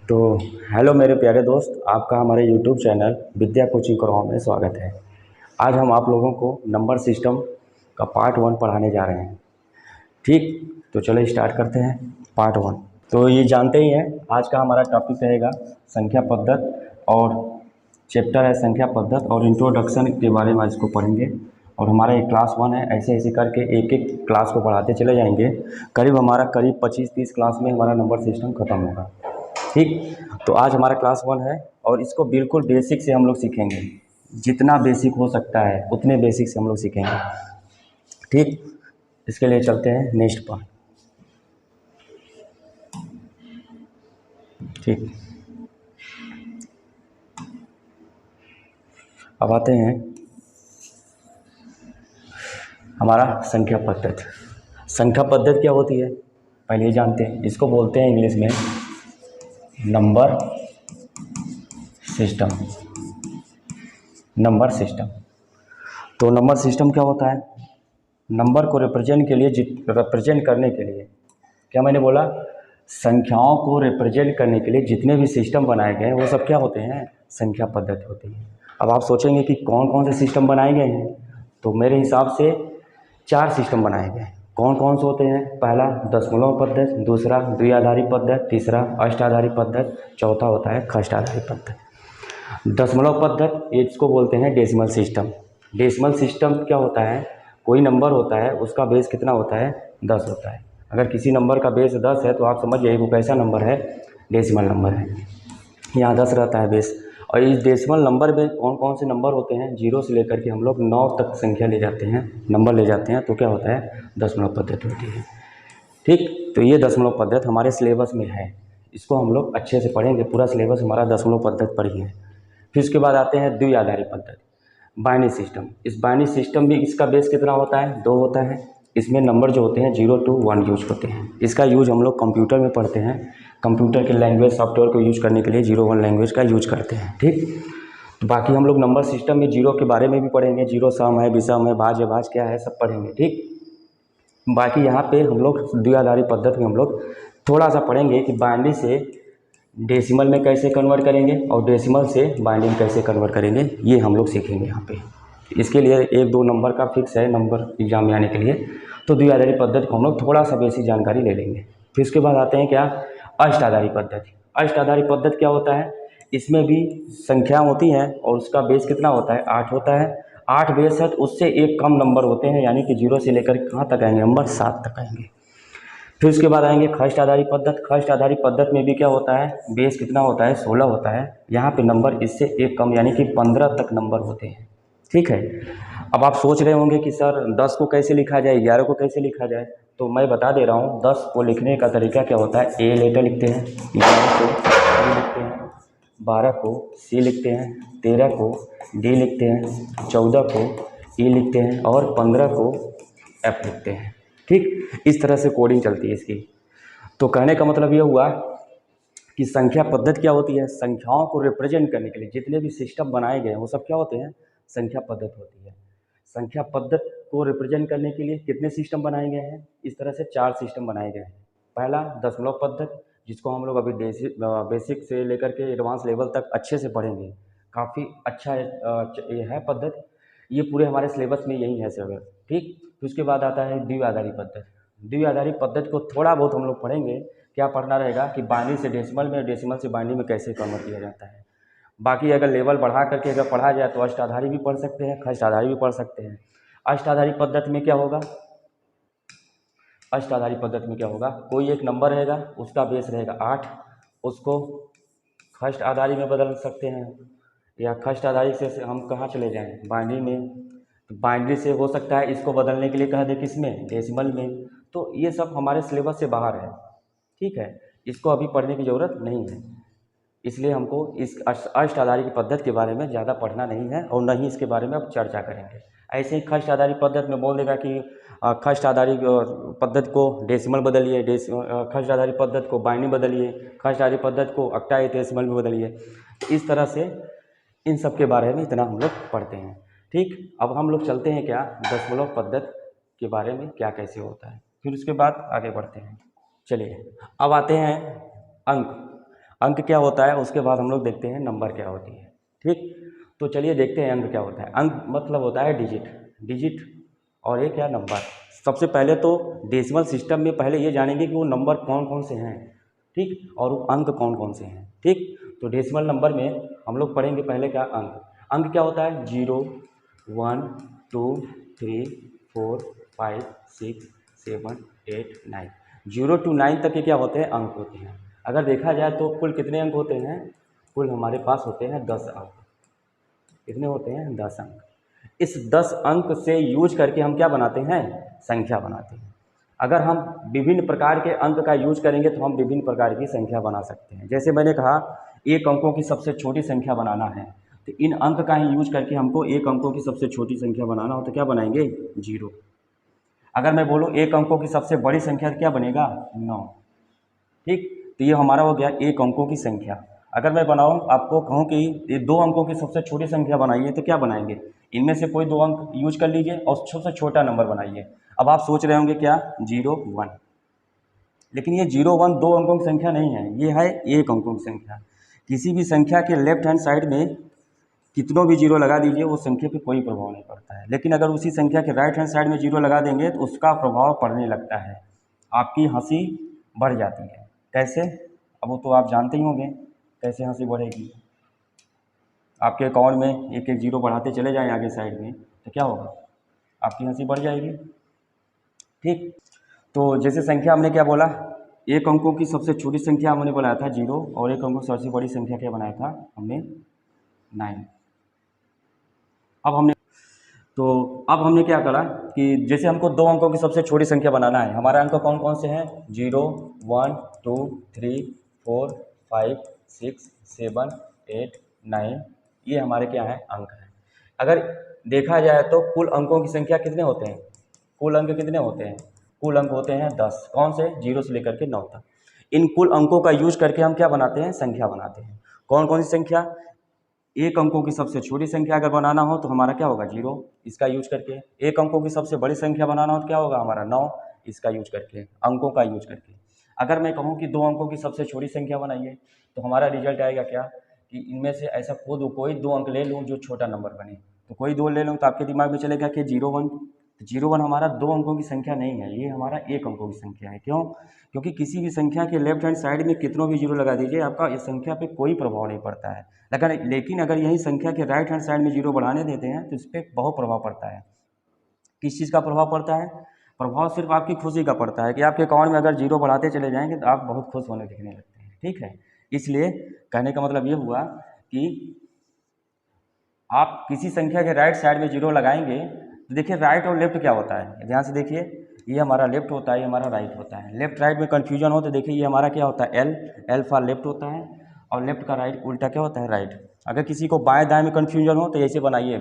तो हेलो मेरे प्यारे दोस्त, आपका हमारे यूट्यूब चैनल विद्या कोचिंग कराओ में स्वागत है। आज हम आप लोगों को नंबर सिस्टम का पार्ट 1 पढ़ाने जा रहे हैं। ठीक, तो चलो स्टार्ट करते हैं पार्ट 1। तो ये जानते ही हैं, आज का हमारा टॉपिक रहेगा संख्या पद्धति, और चैप्टर है संख्या पद्धति और इंट्रोडक्शन के बारे में आज इसको पढ़ेंगे। और हमारा ये क्लास 1 है, ऐसे ऐसे करके एक एक क्लास को पढ़ाते चले जाएंगे। करीब 25-30 क्लास में हमारा नंबर सिस्टम ख़त्म होगा। ठीक, तो आज हमारा क्लास 1 है और इसको बिल्कुल बेसिक से हम लोग सीखेंगे। जितना बेसिक हो सकता है उतने बेसिक से हम लोग सीखेंगे। ठीक, इसके लिए चलते हैं नेक्स्ट पर। ठीक, अब आते हैं हमारा संख्या पद्धति। संख्या पद्धति क्या होती है पहले ही जानते हैं। इसको बोलते हैं इंग्लिश में नंबर सिस्टम। नंबर सिस्टम, तो नंबर सिस्टम क्या होता है? नंबर को रिप्रेजेंट करने के लिए, क्या मैंने बोला, संख्याओं को रिप्रेजेंट करने के लिए जितने भी सिस्टम बनाए गए हैं वो सब क्या होते हैं? संख्या पद्धति होती है। अब आप सोचेंगे कि कौन कौन से सिस्टम बनाए गए हैं, तो मेरे हिसाब से 4 सिस्टम बनाए गए हैं। कौन कौन से होते हैं? पहला दशमलव पद्धति, दूसरा द्विआधारी पद्धति, तीसरा अष्टाधारी पद्धति, चौथा होता है खष्टाधारी पद्धति। दशमलव पद्धति, इसको बोलते हैं डेसिमल सिस्टम। डेसिमल सिस्टम क्या होता है? कोई नंबर होता है, उसका बेस कितना होता है? 10 होता है। अगर किसी नंबर का बेस 10 है तो आप समझ जाइए वो कैसा नंबर है? डेसिमल नंबर है। यहाँ 10 रहता है बेस। और इस डेसिमल नंबर में कौन कौन से नंबर होते हैं? 0 से लेकर के हम लोग 9 तक संख्या ले जाते हैं, नंबर ले जाते हैं, तो क्या होता है? दशमलव पद्धति होती है। ठीक, तो ये दशमलव पद्धति हमारे सिलेबस में है। इसको हम लोग अच्छे से पढ़ेंगे। पूरा सिलेबस हमारा दशमलव पद्धति पर ही है। फिर उसके बाद आते हैं द्विआधारी पद्धति, बाइनरी सिस्टम। इस बाइनरी सिस्टम भी, इसका बेस कितना होता है? 2 होता है। इसमें नंबर जो होते हैं 0 to 1 यूज होते हैं। इसका यूज हम लोग कंप्यूटर में पढ़ते हैं। कंप्यूटर के लैंग्वेज सॉफ्टवेयर को यूज करने के लिए 0-1 लैंग्वेज का यूज करते हैं। ठीक, तो बाकी हम लोग नंबर सिस्टम में 0 के बारे में भी पढ़ेंगे। 0 सम है, विषम है, भाज्य भाज्य क्या है, सब पढ़ेंगे। ठीक, बाकी यहाँ पे हम लोग द्विआधारी पद्धति में हम लोग थोड़ा सा पढ़ेंगे कि बाइनरी से डेसिमल में कैसे कन्वर्ट करेंगे और डेसिमल से बाइनरी में कैसे कन्वर्ट करेंगे, ये हम लोग सीखेंगे यहाँ पे। इसके लिए 1-2 नंबर का फिक्स है नंबर एग्जाम में आने के लिए, तो द्विआधारी पद्धति को हम लोग थोड़ा सा बेसिक जानकारी ले लेंगे। फिर उसके बाद आते हैं क्या? अष्टाधारी पद्धति। अष्टाधारी पद्धति क्या होता है? इसमें भी संख्या होती हैं और उसका बेस कितना होता है? 8 होता है। 8 बेस है तो उससे एक कम नंबर होते हैं, यानी कि 0 से लेकर कहाँ तक आएंगे? नंबर 7 तक आएंगे। फिर उसके बाद आएंगे खष्टाधारी पद्धति। खष्टाधारी पद्धति में भी क्या होता है? बेस कितना होता है? 16 होता है। यहाँ पे नंबर इससे एक कम, यानी कि 15 तक नंबर होते हैं। ठीक है, अब आप सोच रहे होंगे कि सर 10 को कैसे लिखा जाए, 11 को कैसे लिखा जाए, तो मैं बता दे रहा हूँ। 10 को लिखने का तरीका क्या होता है? ए लेटर लिखते हैं, 11 को बी लिखते हैं, 12 को सी लिखते हैं, 13 को डी लिखते हैं, 14 को ई लिखते हैं और 15 को एफ लिखते हैं। ठीक, इस तरह से कोडिंग चलती है इसकी। तो कहने का मतलब ये हुआ कि संख्या पद्धति क्या होती है? संख्याओं को रिप्रेजेंट करने के लिए जितने भी सिस्टम बनाए गए हैं वो सब क्या होते हैं? संख्या पद्धति होती है। संख्या पद्धति को रिप्रेजेंट करने के लिए कितने सिस्टम बनाए गए हैं? इस तरह से 4 सिस्टम बनाए गए हैं। पहला दशमलव पद्धति, जिसको हम लोग अभी बेसिक से लेकर के एडवांस लेवल तक अच्छे से पढ़ेंगे। काफ़ी अच्छा ये है पद्धति, ये पूरे हमारे सिलेबस में यही है सर। ठीक, फिर उसके बाद आता है द्विआधारी पद्धति। द्विआधारी पद्धति को थोड़ा बहुत हम लोग पढ़ेंगे। क्या पढ़ना रहेगा कि बाइनरी से डेसिमल में, डेसिमल से बाइनरी में कैसे कन्वर्ट किया जाता है। बाकी अगर लेवल बढ़ा करके अगर पढ़ा जाए तो अष्टाधारी भी पढ़ सकते हैं, खष्टाधारी भी पढ़ सकते हैं। अष्टाधारी पद्धति में क्या होगा? अष्टाधारी पद्धति में क्या होगा? कोई एक नंबर रहेगा, उसका बेस रहेगा 8, उसको खष्टाधारी में बदल सकते हैं, या खष्टाधारी से हम कहाँ चले जाएं? बाइनरी में। तो बाइनरी से हो सकता है इसको बदलने के लिए कह दे किसमें? डेसिमल में। तो ये सब हमारे सिलेबस से बाहर है। ठीक है, इसको अभी पढ़ने की ज़रूरत नहीं है, इसलिए हमको इस अष्टाधारी की पद्धति के बारे में ज़्यादा पढ़ना नहीं है और न ही इसके बारे में अब चर्चा करेंगे। ऐसे ही खष्टाधारी पद्धति में बोल देगा कि खष्टाधारी पद्धति को डेसिमल बदलिए, खष्टाधारी पद्धति को बाइनरी बदलिए, खष्टाधारी पद्धति को ऑक्टाहेक्साडेसिमल में बदलिए। इस तरह से इन सब के बारे में इतना हम लोग पढ़ते हैं। ठीक, अब हम लोग चलते हैं क्या? दशमलव पद्धति के बारे में क्या कैसे होता है, फिर उसके बाद आगे बढ़ते हैं। चलिए, अब आते हैं अंक। अंक क्या होता है, उसके बाद हम लोग देखते हैं नंबर क्या होती है। ठीक, तो चलिए देखते हैं अंक क्या होता है। अंक मतलब होता है डिजिट, डिजिट और ये क्या नंबर। सबसे पहले तो डेसिमल सिस्टम में पहले ये जानेंगे कि वो नंबर कौन कौन से हैं, ठीक, और वो अंक कौन कौन से हैं। ठीक, तो डेसिमल नंबर में हम लोग पढ़ेंगे पहले क्या अंक। अंक क्या होता है, 0 1 2 3 4 5 6 7 8 9, 0 to 9 तक के क्या होते हैं, अंक होते हैं। अगर देखा जाए तो कुल कितने अंक होते हैं, कुल हमारे पास होते हैं 10 अंक। कितने होते हैं, 10 अंक। इस 10 अंक से यूज करके हम क्या बनाते हैं, संख्या बनाते हैं। अगर हम विभिन्न प्रकार के अंक का यूज करेंगे तो हम विभिन्न प्रकार की संख्या बना सकते हैं। जैसे मैंने कहा एक अंकों की सबसे छोटी संख्या बनाना है, तो इन अंक का ही यूज करके हमको एक अंकों की सबसे छोटी संख्या बनाना हो तो क्या बनाएंगे, 0। अगर मैं बोलूँ एक अंकों की सबसे बड़ी संख्या तो क्या बनेगा, 9। ठीक, तो ये हमारा हो गया एक अंकों की संख्या। अगर मैं बनाऊँ आपको कहूँ कि ये 2 अंकों की सबसे छोटी संख्या बनाइए तो क्या बनाएंगे, इनमें से कोई 2 अंक यूज कर लीजिए और सबसे छोटा नंबर बनाइए। अब आप सोच रहे होंगे क्या, 0 1, लेकिन ये 0 1 2 अंकों की संख्या नहीं है, ये है एक अंकों की संख्या। किसी भी संख्या के लेफ्ट हैंड साइड में कितनों भी जीरो लगा दीजिए वो संख्या पे कोई प्रभाव नहीं पड़ता है, लेकिन अगर उसी संख्या के राइट हैंड साइड में जीरो लगा देंगे तो उसका प्रभाव पड़ने लगता है, आपकी हंसी बढ़ जाती है। कैसे, अब वो तो आप जानते ही होंगे कैसे हंसी बढ़ेगी। आपके अकाउंट में एक एक जीरो बढ़ाते चले जाएं आगे साइड में तो क्या होगा, आपकी हंसी बढ़ जाएगी। ठीक, तो जैसे संख्या हमने क्या बोला, एक अंकों की सबसे छोटी संख्या हमने बनाया था 0 और एक अंकों की सबसे बड़ी संख्या क्या बनाया था हमने, 9। अब हमने क्या करा कि जैसे हमको 2 अंकों की सबसे छोटी संख्या बनाना है, हमारा अंक कौन कौन से हैं, 0 1 2 3 4 5 6 7 8 9, ये हमारे क्या है, अंक हैं। अगर देखा जाए तो कुल अंकों की संख्या कितने होते हैं, कुल अंक कितने होते हैं, कुल अंक होते हैं 10। कौन से, 0 से लेकर के 9 तक। इन कुल अंकों का यूज करके हम क्या बनाते हैं, संख्या बनाते हैं। कौन कौन सी संख्या, एक अंकों की सबसे छोटी संख्या अगर बनाना हो तो हमारा क्या होगा, 0, इसका यूज करके। एक अंकों की सबसे बड़ी संख्या बनाना हो तो क्या होगा हमारा, 9, इसका यूज करके, अंकों का यूज करके। अगर मैं कहूँ कि 2 अंकों की सबसे छोटी संख्या बनाइए तो हमारा रिजल्ट आएगा क्या, कि इनमें से ऐसा कोई 2 अंक ले लूँ जो छोटा नंबर बने। तो कोई 2 ले लूँ तो आपके दिमाग में चलेगा कि 0 1, तो 0 1 हमारा 2 अंकों की संख्या नहीं है, ये हमारा एक अंकों की संख्या है। क्यों, क्योंकि किसी भी संख्या के लेफ्ट हैंड साइड में कितनों भी जीरो लगा दीजिए आपका इस संख्या पे कोई प्रभाव नहीं पड़ता है। लेकिन अगर यही संख्या के राइट हैंड साइड में जीरो बढ़ाने देते हैं तो इस पर बहुत प्रभाव पड़ता है। किस चीज़ का प्रभाव पड़ता है, प्रभाव सिर्फ आपकी खुशी का पड़ता है कि आपके अकाउंट में अगर जीरो बढ़ाते चले जाएंगे तो आप बहुत खुश होने दिखने लगते हैं। ठीक है, इसलिए कहने का मतलब ये हुआ कि आप किसी संख्या के राइट साइड में जीरो लगाएंगे तो देखिए राइट और लेफ्ट क्या होता है, ध्यान से देखिए, ये हमारा लेफ्ट होता है, ये हमारा राइट होता है। लेफ्ट राइट में कन्फ्यूजन हो तो देखिए ये हमारा क्या होता है, एल फॉर लेफ्ट होता है और लेफ्ट का राइट उल्टा क्या होता है, राइट। अगर किसी को बाएं दाएं में कन्फ्यूजन हो तो ऐसे बनाइए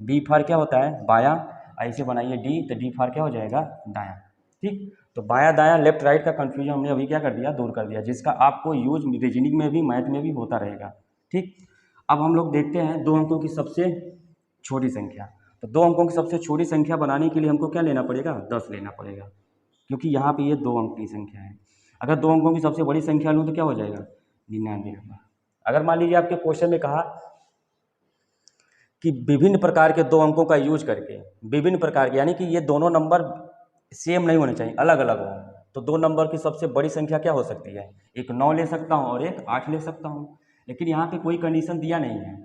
बी फॉर क्या होता है, बायां, ऐसे बनाइए डी, तो डी फॉर क्या हो जाएगा, दायां। ठीक, तो बायां दायां लेफ्ट राइट का कन्फ्यूजन हमने अभी क्या कर दिया, दूर कर दिया, जिसका आपको यूज रीजनिंग में भी मैथ में भी होता रहेगा। ठीक, अब हम लोग देखते हैं 2 अंकों की सबसे छोटी संख्या। तो 2 अंकों की सबसे छोटी संख्या बनाने के लिए हमको क्या लेना पड़ेगा, 10 लेना पड़ेगा, क्योंकि यहाँ पे ये 2 अंक की संख्या है। अगर 2 अंकों की सबसे बड़ी संख्या लूँ तो क्या हो जाएगा, 99 नंबर। अगर मान लीजिए आपके क्वेश्चन में कहा कि विभिन्न प्रकार के 2 अंकों का यूज करके, विभिन्न प्रकार के यानी कि ये दोनों नंबर सेम नहीं होने चाहिए, अलग अलग हो, तो 2 नंबर की सबसे बड़ी संख्या क्या हो सकती है, एक 9 ले सकता हूँ और एक 8 ले सकता हूँ। लेकिन यहाँ पे कोई कंडीशन दिया नहीं है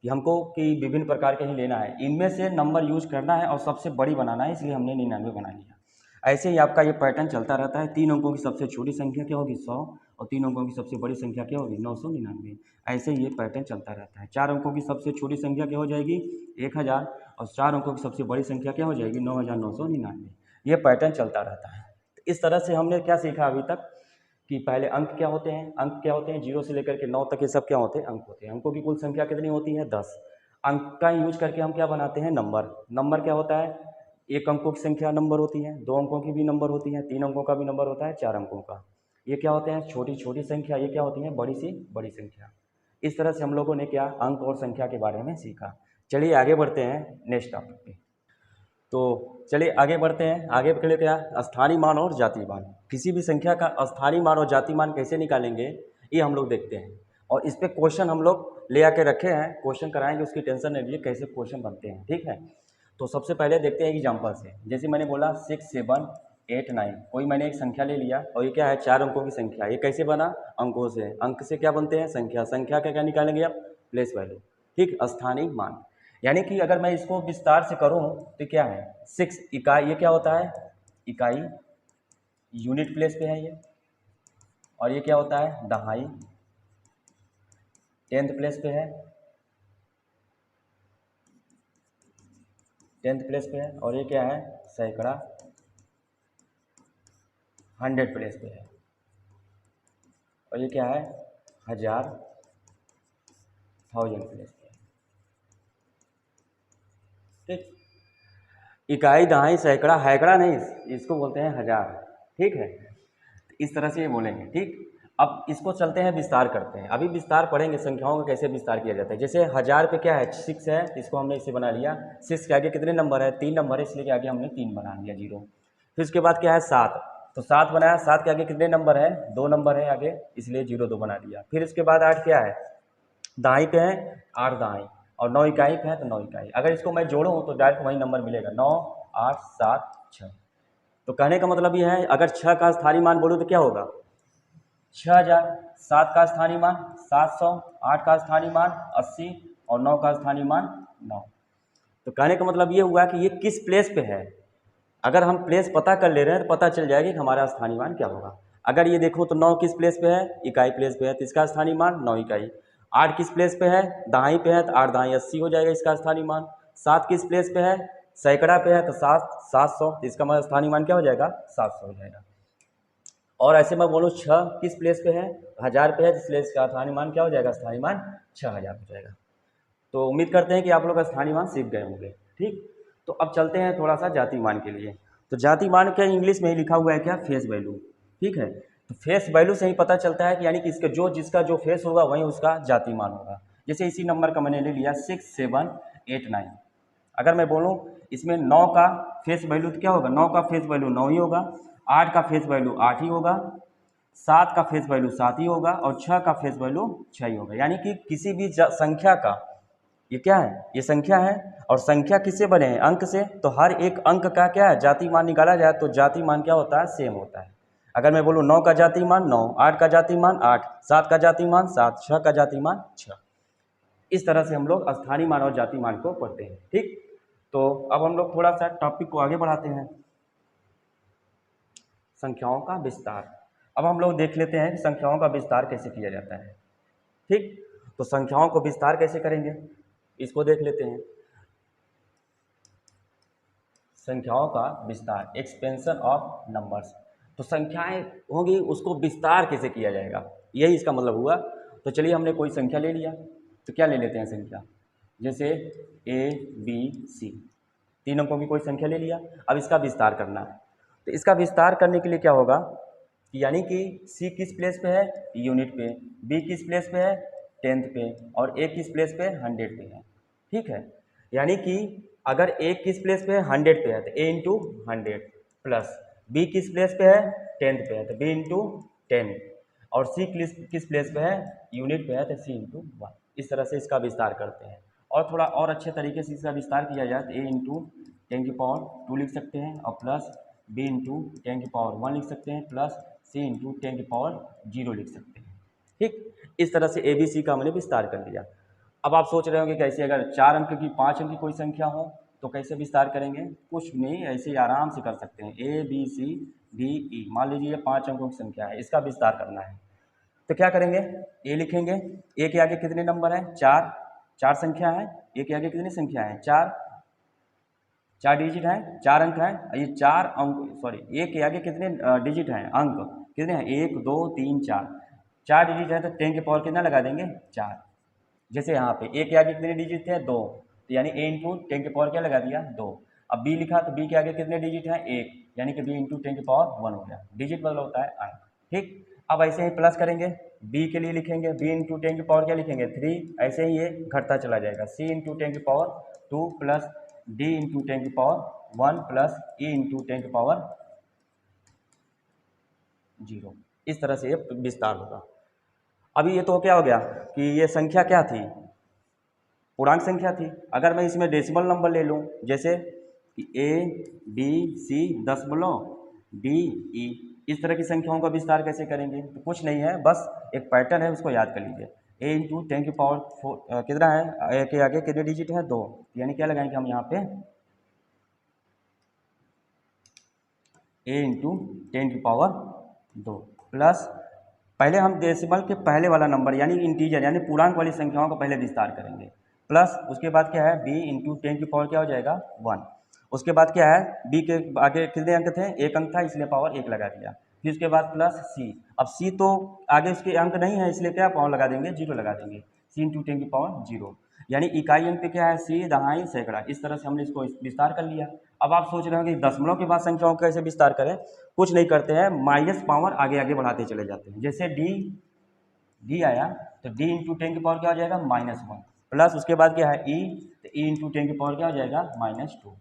कि हमको कि विभिन्न प्रकार के ही लेना है, इनमें से नंबर यूज करना है और सबसे बड़ी बनाना है, इसलिए हमने 99 बना लिया। ऐसे ही आपका ये पैटर्न चलता रहता है। 3 अंकों की सबसे छोटी संख्या क्या होगी, 100, और 3 अंकों की सबसे बड़ी संख्या क्या होगी, 999। ऐसे ही ये पैटर्न चलता रहता है। 4 अंकों की सबसे छोटी संख्या क्या हो जाएगी, 1000, और 4 अंकों की सबसे बड़ी संख्या क्या हो जाएगी, 9999। ये पैटर्न चलता रहता है। इस तरह से हमने क्या सीखा अभी तक कि पहले अंक क्या होते हैं, अंक क्या होते हैं, 0 से लेकर के 9 तक ये सब क्या होते हैं, अंक होते हैं। अंकों की कुल संख्या कितनी होती है, 10। अंक का यूज करके हम क्या बनाते हैं, नंबर। नंबर क्या होता है, एक अंकों की संख्या नंबर होती है, 2 अंकों की भी नंबर होती है, 3 अंकों का भी नंबर होता है, 4 अंकों का। ये क्या होते हैं, छोटी छोटी संख्या, ये क्या होती है, बड़ी सी बड़ी संख्या। इस तरह से हम लोगों ने क्या अंक और संख्या के बारे में सीखा। चलिए आगे बढ़ते हैं नेक्स्ट टॉपिक पे। तो चलिए आगे बढ़ते हैं। आगे के लिए क्या, स्थानीय मान और जातीय मान। किसी भी संख्या का स्थानीय मान और जातीय मान कैसे निकालेंगे, ये हम लोग देखते हैं। और इस पे क्वेश्चन हम लोग ले आके रखे हैं, क्वेश्चन कराएंगे, उसकी टेंशन नहीं लीजिए, कैसे क्वेश्चन बनते हैं, ठीक है। तो सबसे पहले देखते हैं एग्जाम्पल से। जैसे मैंने बोला 6, 7, 8, 9, कोई मैंने एक संख्या ले लिया और ये क्या है, 4 अंकों की संख्या। ये कैसे बना, अंकों से। अंक से क्या बनते हैं, संख्या। संख्या का क्या निकालेंगे आप, प्लेस वैल्यू, ठीक, स्थानीय मान। यानी कि अगर मैं इसको विस्तार से करूं तो क्या है, 6 इकाई, ये क्या होता है, इकाई, यूनिट प्लेस पे है ये। और ये क्या होता है, दहाई, 10th प्लेस पे है, 10th प्लेस पे है। और ये क्या है, सैकड़ा, 100 प्लेस पे है। और ये क्या है, 1000, 1000 प्लेस पे है, ठीक। इकाई, दहाई, सैकड़ा, हैकड़ा नहीं, इसको बोलते हैं हजार, ठीक है। इस तरह से ये बोलेंगे, ठीक। अब इसको चलते हैं विस्तार करते हैं। अभी विस्तार पढ़ेंगे संख्याओं का कैसे विस्तार किया जाता है। जैसे 1000 पे क्या है, 6 है, इसको हमने इसे बना लिया। 6 के आगे कितने नंबर है, 3 नंबर है, इसलिए के आगे हमने 3 बना लिया, 0। फिर उसके बाद क्या है, 7, तो 7 बनाया। 7 के आगे कितने नंबर है, 2 नंबर है आगे, इसलिए 0, 2 बना दिया। फिर इसके बाद 8 क्या है, दाई पे है, 8 दाई। और 9 इकाई पे है तो 9 इकाई। अगर इसको मैं जोड़ूँ तो डायरेक्ट वही नंबर मिलेगा, 9, 8, 7, 6। तो कहने का मतलब ये है, अगर 6 का स्थानीय मान बोलूँ तो क्या होगा, 6000। 7 का स्थानीय मान 700, 8 का स्थानीय मान 80 और 9 का स्थानीय मान 9। तो कहने का मतलब ये हुआ कि ये किस प्लेस पे है। अगर हम प्लेस पता कर ले रहे हैं तो पता चल जाएगा कि हमारा स्थानीय मान क्या होगा। अगर ये देखो तो 9 किस प्लेस पे है, इकाई प्लेस पे है, तो इसका स्थानीय मान 9 इकाई। 8 किस प्लेस पे है, दहाई पे है, तो 8 दहाई 80 हो जाएगा इसका स्थानीय मान। 7 किस प्लेस पे है, सैकड़ा पे है, तो 700, तो इसका मतलब स्थानीय मान क्या हो जाएगा, 700 हो जाएगा। और ऐसे मैं बोलूँ 6 किस प्लेस पे है, 1000 पे है, इसलिए इसका स्थानीय मान क्या हो जाएगा, स्थानीय मान 6000 हो जाएगा। तो उम्मीद करते हैं कि आप लोग स्थानीय मान सीख गए होंगे, ठीक। तो अब चलते हैं थोड़ा सा जाति मान के लिए। तो जाति मान क्या, इंग्लिश में ही लिखा हुआ है क्या, फेस वैल्यू, ठीक है। तो फेस वैल्यू से ही पता चलता है कि यानी कि इसके जिसका जो फेस होगा वही उसका जाति मान होगा। जैसे इसी नंबर का मैंने ले लिया 6, 7, 8, 9। अगर मैं बोलूँ इसमें 9 का फेस वैल्यू तो क्या होगा, 9 का फेस वैल्यू 9 ही होगा, 8 का फेस वैल्यू 8 ही होगा, 7 का फेस वैल्यू 7 ही होगा और 6 का फेस वैल्यू 6 ही होगा। यानी कि किसी भी संख्या का, ये क्या है, ये संख्या है, और संख्या किससे बने हैं, अंक से। तो हर एक अंक का क्या है, जाति मान निकाला जाए तो जाति मान क्या होता है, सेम होता है। अगर मैं बोलूँ 9 का जाति मान 9, 8 का जाति मान 8, 7 का जाति मान 7, 6 का जाति मान 6। इस तरह से हम लोग स्थानीय मान और जाति मान को पढ़ते हैं, ठीक। तो अब हम लोग थोड़ा सा टॉपिक को आगे बढ़ाते हैं, संख्याओं का विस्तार। अब हम लोग देख लेते हैं कि संख्याओं का विस्तार कैसे किया जाता है, ठीक। तो संख्याओं को विस्तार कैसे करेंगे, इसको देख लेते हैं। संख्याओं का विस्तार, एक्सपेंशन ऑफ नंबर्स। तो संख्याएं होंगी, उसको विस्तार कैसे किया जाएगा, यही इसका मतलब हुआ। तो चलिए हमने कोई संख्या ले लिया, तो क्या ले लेते हैं संख्या, जैसे ABC, 3 अंकों की कोई संख्या ले लिया। अब इसका विस्तार करना है, तो इसका विस्तार करने के लिए क्या होगा, यानी कि C किस प्लेस पे है, यूनिट पे, B किस प्लेस पे है, 10th पे, और A किस प्लेस पे, 100 पे है, ठीक है। यानी कि अगर A किस प्लेस पे है, 100 पे है, तो A इंटू 100 प्लस B किस प्लेस पे है, 10th पे है, तो B इंटू 10, और C किस प्लेस पे है, यूनिट पे है, तो C इंटू 1। इस तरह से इसका विस्तार करते हैं। और थोड़ा और अच्छे तरीके से इसका विस्तार किया जाए तो A इंटू 10 की पावर 2 लिख सकते हैं, और प्लस B इंटू 10 की पावर 1 लिख सकते हैं, प्लस C इंटू 10 की पावर 0 लिख सकते हैं, ठीक। इस तरह से ABC का हमने विस्तार कर लिया। अब आप सोच रहे होंगे कैसे, अगर 4 अंक की 5 अंक की कोई संख्या हो तो कैसे विस्तार करेंगे। कुछ नहीं, ऐसे ही आराम से कर सकते हैं। ABCDE, मान लीजिए ये 5 अंकों की संख्या है, इसका विस्तार करना है तो क्या करेंगे, ए लिखेंगे। ए के आगे कितने नंबर हैं, 4, 4 संख्या है। ए के आगे कितनी संख्या है, 4, 4 डिजिट हैं, 4 अंक हैं। ये 4 अंक, सॉरी, ए के आगे कितने डिजिट हैं, अंक कितने हैं, 1, 2, 3, 4, 4 डिजिट है, तो 10 के पावर कितना लगा देंगे, 4। जैसे यहाँ पे ए के आगे कितने डिजिट थे, 2, तो यानी ए इंटू 10 के पावर क्या लगा दिया, 2। अब बी लिखा तो बी के आगे कितने डिजिट हैं, 1, यानी कि बी इंटू 10 के पावर 1 हो गया। डिजिट मतलब होता है अंक, ठीक। अब ऐसे ही प्लस करेंगे, बी के लिए लिखेंगे, बी इंटू 10 की पावर क्या लिखेंगे, 3। ऐसे ही ये घटता चला जाएगा, सी इंटू 10 की पावर 2 प्लस डी इंटू 10 की पावर 1 प्लस ई इंटू 10 की पावर 0। इस तरह से ये विस्तार होगा। अभी ये तो क्या हो गया कि ये संख्या क्या थी, पूर्णांक संख्या थी। अगर मैं इसमें डेसिमल नंबर ले लूँ, जैसे कि ABC दशमलव DE, इस तरह की संख्याओं का विस्तार कैसे करेंगे? तो कुछ नहीं है, बस एक पैटर्न है, उसको याद कर लीजिए। A इंटू 10 की पावर 4 कितना है, ए के आगे कितने डिजिट है, 2, यानी क्या लगाएंगे हम यहाँ पे A इंटू 10 की पावर 2 प्लस, पहले हम डेसिमल के पहले वाला नंबर यानी इंटीजर यानी पूर्णांक वाली संख्याओं का पहले विस्तार करेंगे, प्लस उसके बाद क्या है B इंटू 10 की पावर क्या हो जाएगा 1। उसके बाद क्या है, B के आगे कितने अंक थे, एक अंक था, इसलिए पावर 1 लगा दिया। फिर उसके बाद प्लस C, अब C तो आगे उसके अंक नहीं है, इसलिए क्या पावर लगा देंगे, 0 लगा देंगे। C इंटू 10 की पावर 0, यानी इकाई अंक पे क्या है C, दहाई, सैकड़ा। इस तरह से हमने इसको विस्तार कर लिया। अब आप सोच रहे हो कि दशमलव के बाद संख्याओं को कैसे विस्तार करें? कुछ नहीं करते हैं, माइनस पावर आगे आगे बढ़ाते चले जाते हैं। जैसे डी आया तो D इंटू 10 की पावर क्या हो जाएगा -1, प्लस उसके बाद क्या है E, तो E इंटू 10 की पावर क्या हो जाएगा -2।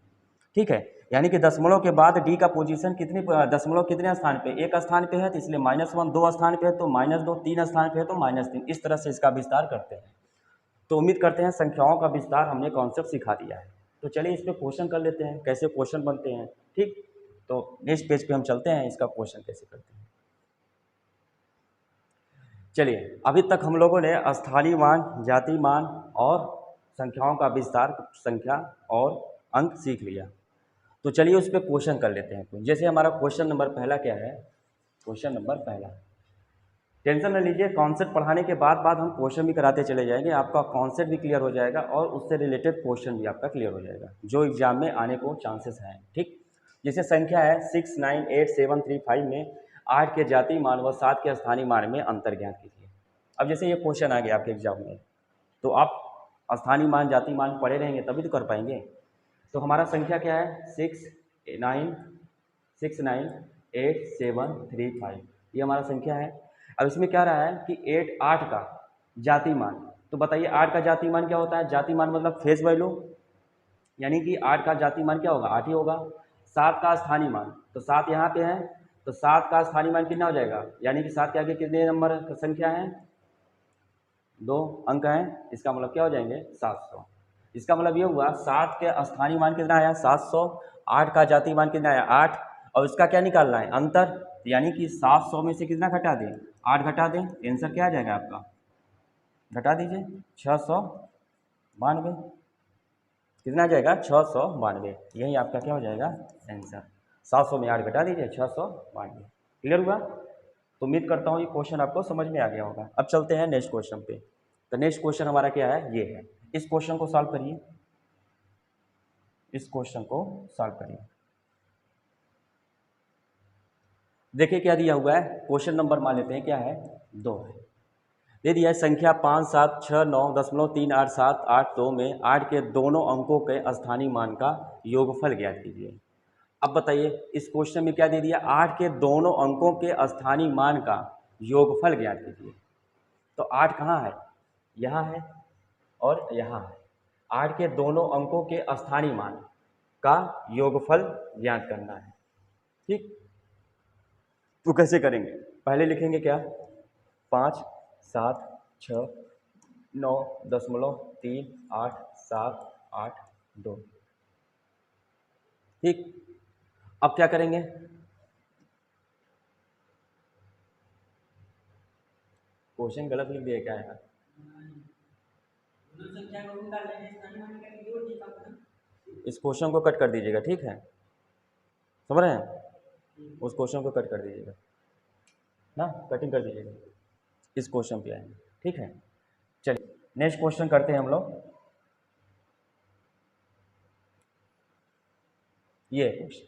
ठीक है, यानी कि दशमलव के बाद D का पोजीशन कितनी, दशमलव कितने स्थान पे, एक स्थान पे है तो इसलिए -1, 2 स्थान पे है तो -2, 3 स्थान पे है तो -3। इस तरह से इसका विस्तार करते हैं। तो उम्मीद करते हैं संख्याओं का विस्तार हमने कॉन्सेप्ट सिखा दिया है। तो चलिए इस पर क्वेश्चन कर लेते हैं, कैसे क्वेश्चन बनते हैं। ठीक, तो नेक्स्ट पेज पे हम चलते हैं, इसका क्वेश्चन कैसे करते हैं। चलिए, अभी तक हम लोगों ने स्थानीय मान, जाति मान और संख्याओं का विस्तार, संख्या और अंक सीख लिया। तो चलिए उस पर क्वेश्चन कर लेते हैं। जैसे हमारा क्वेश्चन नंबर पहला क्या है, क्वेश्चन नंबर पहला, टेंशन न लीजिए, कॉन्सेप्ट पढ़ाने के बाद हम क्वेश्चन भी कराते चले जाएंगे, आपका कॉन्सेप्ट भी क्लियर हो जाएगा और उससे रिलेटेड क्वेश्चन भी आपका क्लियर हो जाएगा, जो एग्जाम में आने को चांसेस हैं। ठीक, जैसे संख्या है 698735 में 8 के जाति मान व 7 के स्थानीय मान में अंतर ज्ञात कीजिए। अब जैसे ये क्वेश्चन आ गया आपके एग्जाम में, तो आप स्थानीय मान, जाति मान पढ़े रहेंगे तभी तो कर पाएंगे। तो हमारा संख्या क्या है 698735, ये हमारा संख्या है। अब इसमें क्या रहा है कि 8 का जाति मान, तो बताइए 8 का जाति मान क्या होता है? जाति मान मतलब फेस वैल्यू, यानी कि 8 का जाति मान क्या होगा, 8 ही होगा। 7 का स्थानीय मान, तो 7 यहाँ पे है, तो 7 का स्थानीय मान कितना हो जाएगा, यानी कि 7 के आगे कितने नंबर की संख्या है, 2 अंक हैं, इसका मतलब क्या हो जाएंगे 700। इसका मतलब ये हुआ 7 के स्थानीय मान कितना आया 700, 8 का जाति मान कितना आया 8, और इसका क्या निकालना है अंतर, यानी कि 700 में से कितना घटा दें, 8 घटा दें, आंसर क्या आ जाएगा आपका, घटा दीजिए 692, कितना आ जाएगा 692, यही आपका क्या हो जाएगा आंसर। 700 में 8 घटा दीजिए 692। क्लियर हुआ? तो उम्मीद करता हूँ ये क्वेश्चन आपको समझ में आ गया होगा। अब चलते हैं नेक्स्ट क्वेश्चन पे। तो नेक्स्ट क्वेश्चन हमारा क्या है, ये है। इस क्वेश्चन को सॉल्व करिए, इस क्वेश्चन को सॉल्व करिए। देखिए क्या दिया हुआ है, क्वेश्चन नंबर मान लेते हैं क्या है 2 है। दे दिया है संख्या 5769.3878 में 8 के दोनों अंकों के स्थानीय मान का योगफल ज्ञात कीजिए। अब बताइए इस क्वेश्चन में क्या दे दिया, 8 के दोनों अंकों के स्थानीय मान का योगफल ज्ञात कीजिए। तो 8 कहाँ है, यहाँ है और यहाँ है। 8 के दोनों अंकों के स्थानीय मान का योगफल ज्ञात करना है। ठीक, तो कैसे करेंगे, पहले लिखेंगे क्या 5 7 6 9.38782। ठीक, अब क्या करेंगे, क्वेश्चन गलत लिख दिया क्या यार, इस क्वेश्चन को कट कर दीजिएगा, ठीक है, समझ रहे हैं, उस क्वेश्चन को कट कर दीजिएगा ना, कटिंग कर दीजिएगा, इस क्वेश्चन पे आएंगे, ठीक है। चलिए नेक्स्ट क्वेश्चन करते हैं हम लोग। ये क्वेश्चन,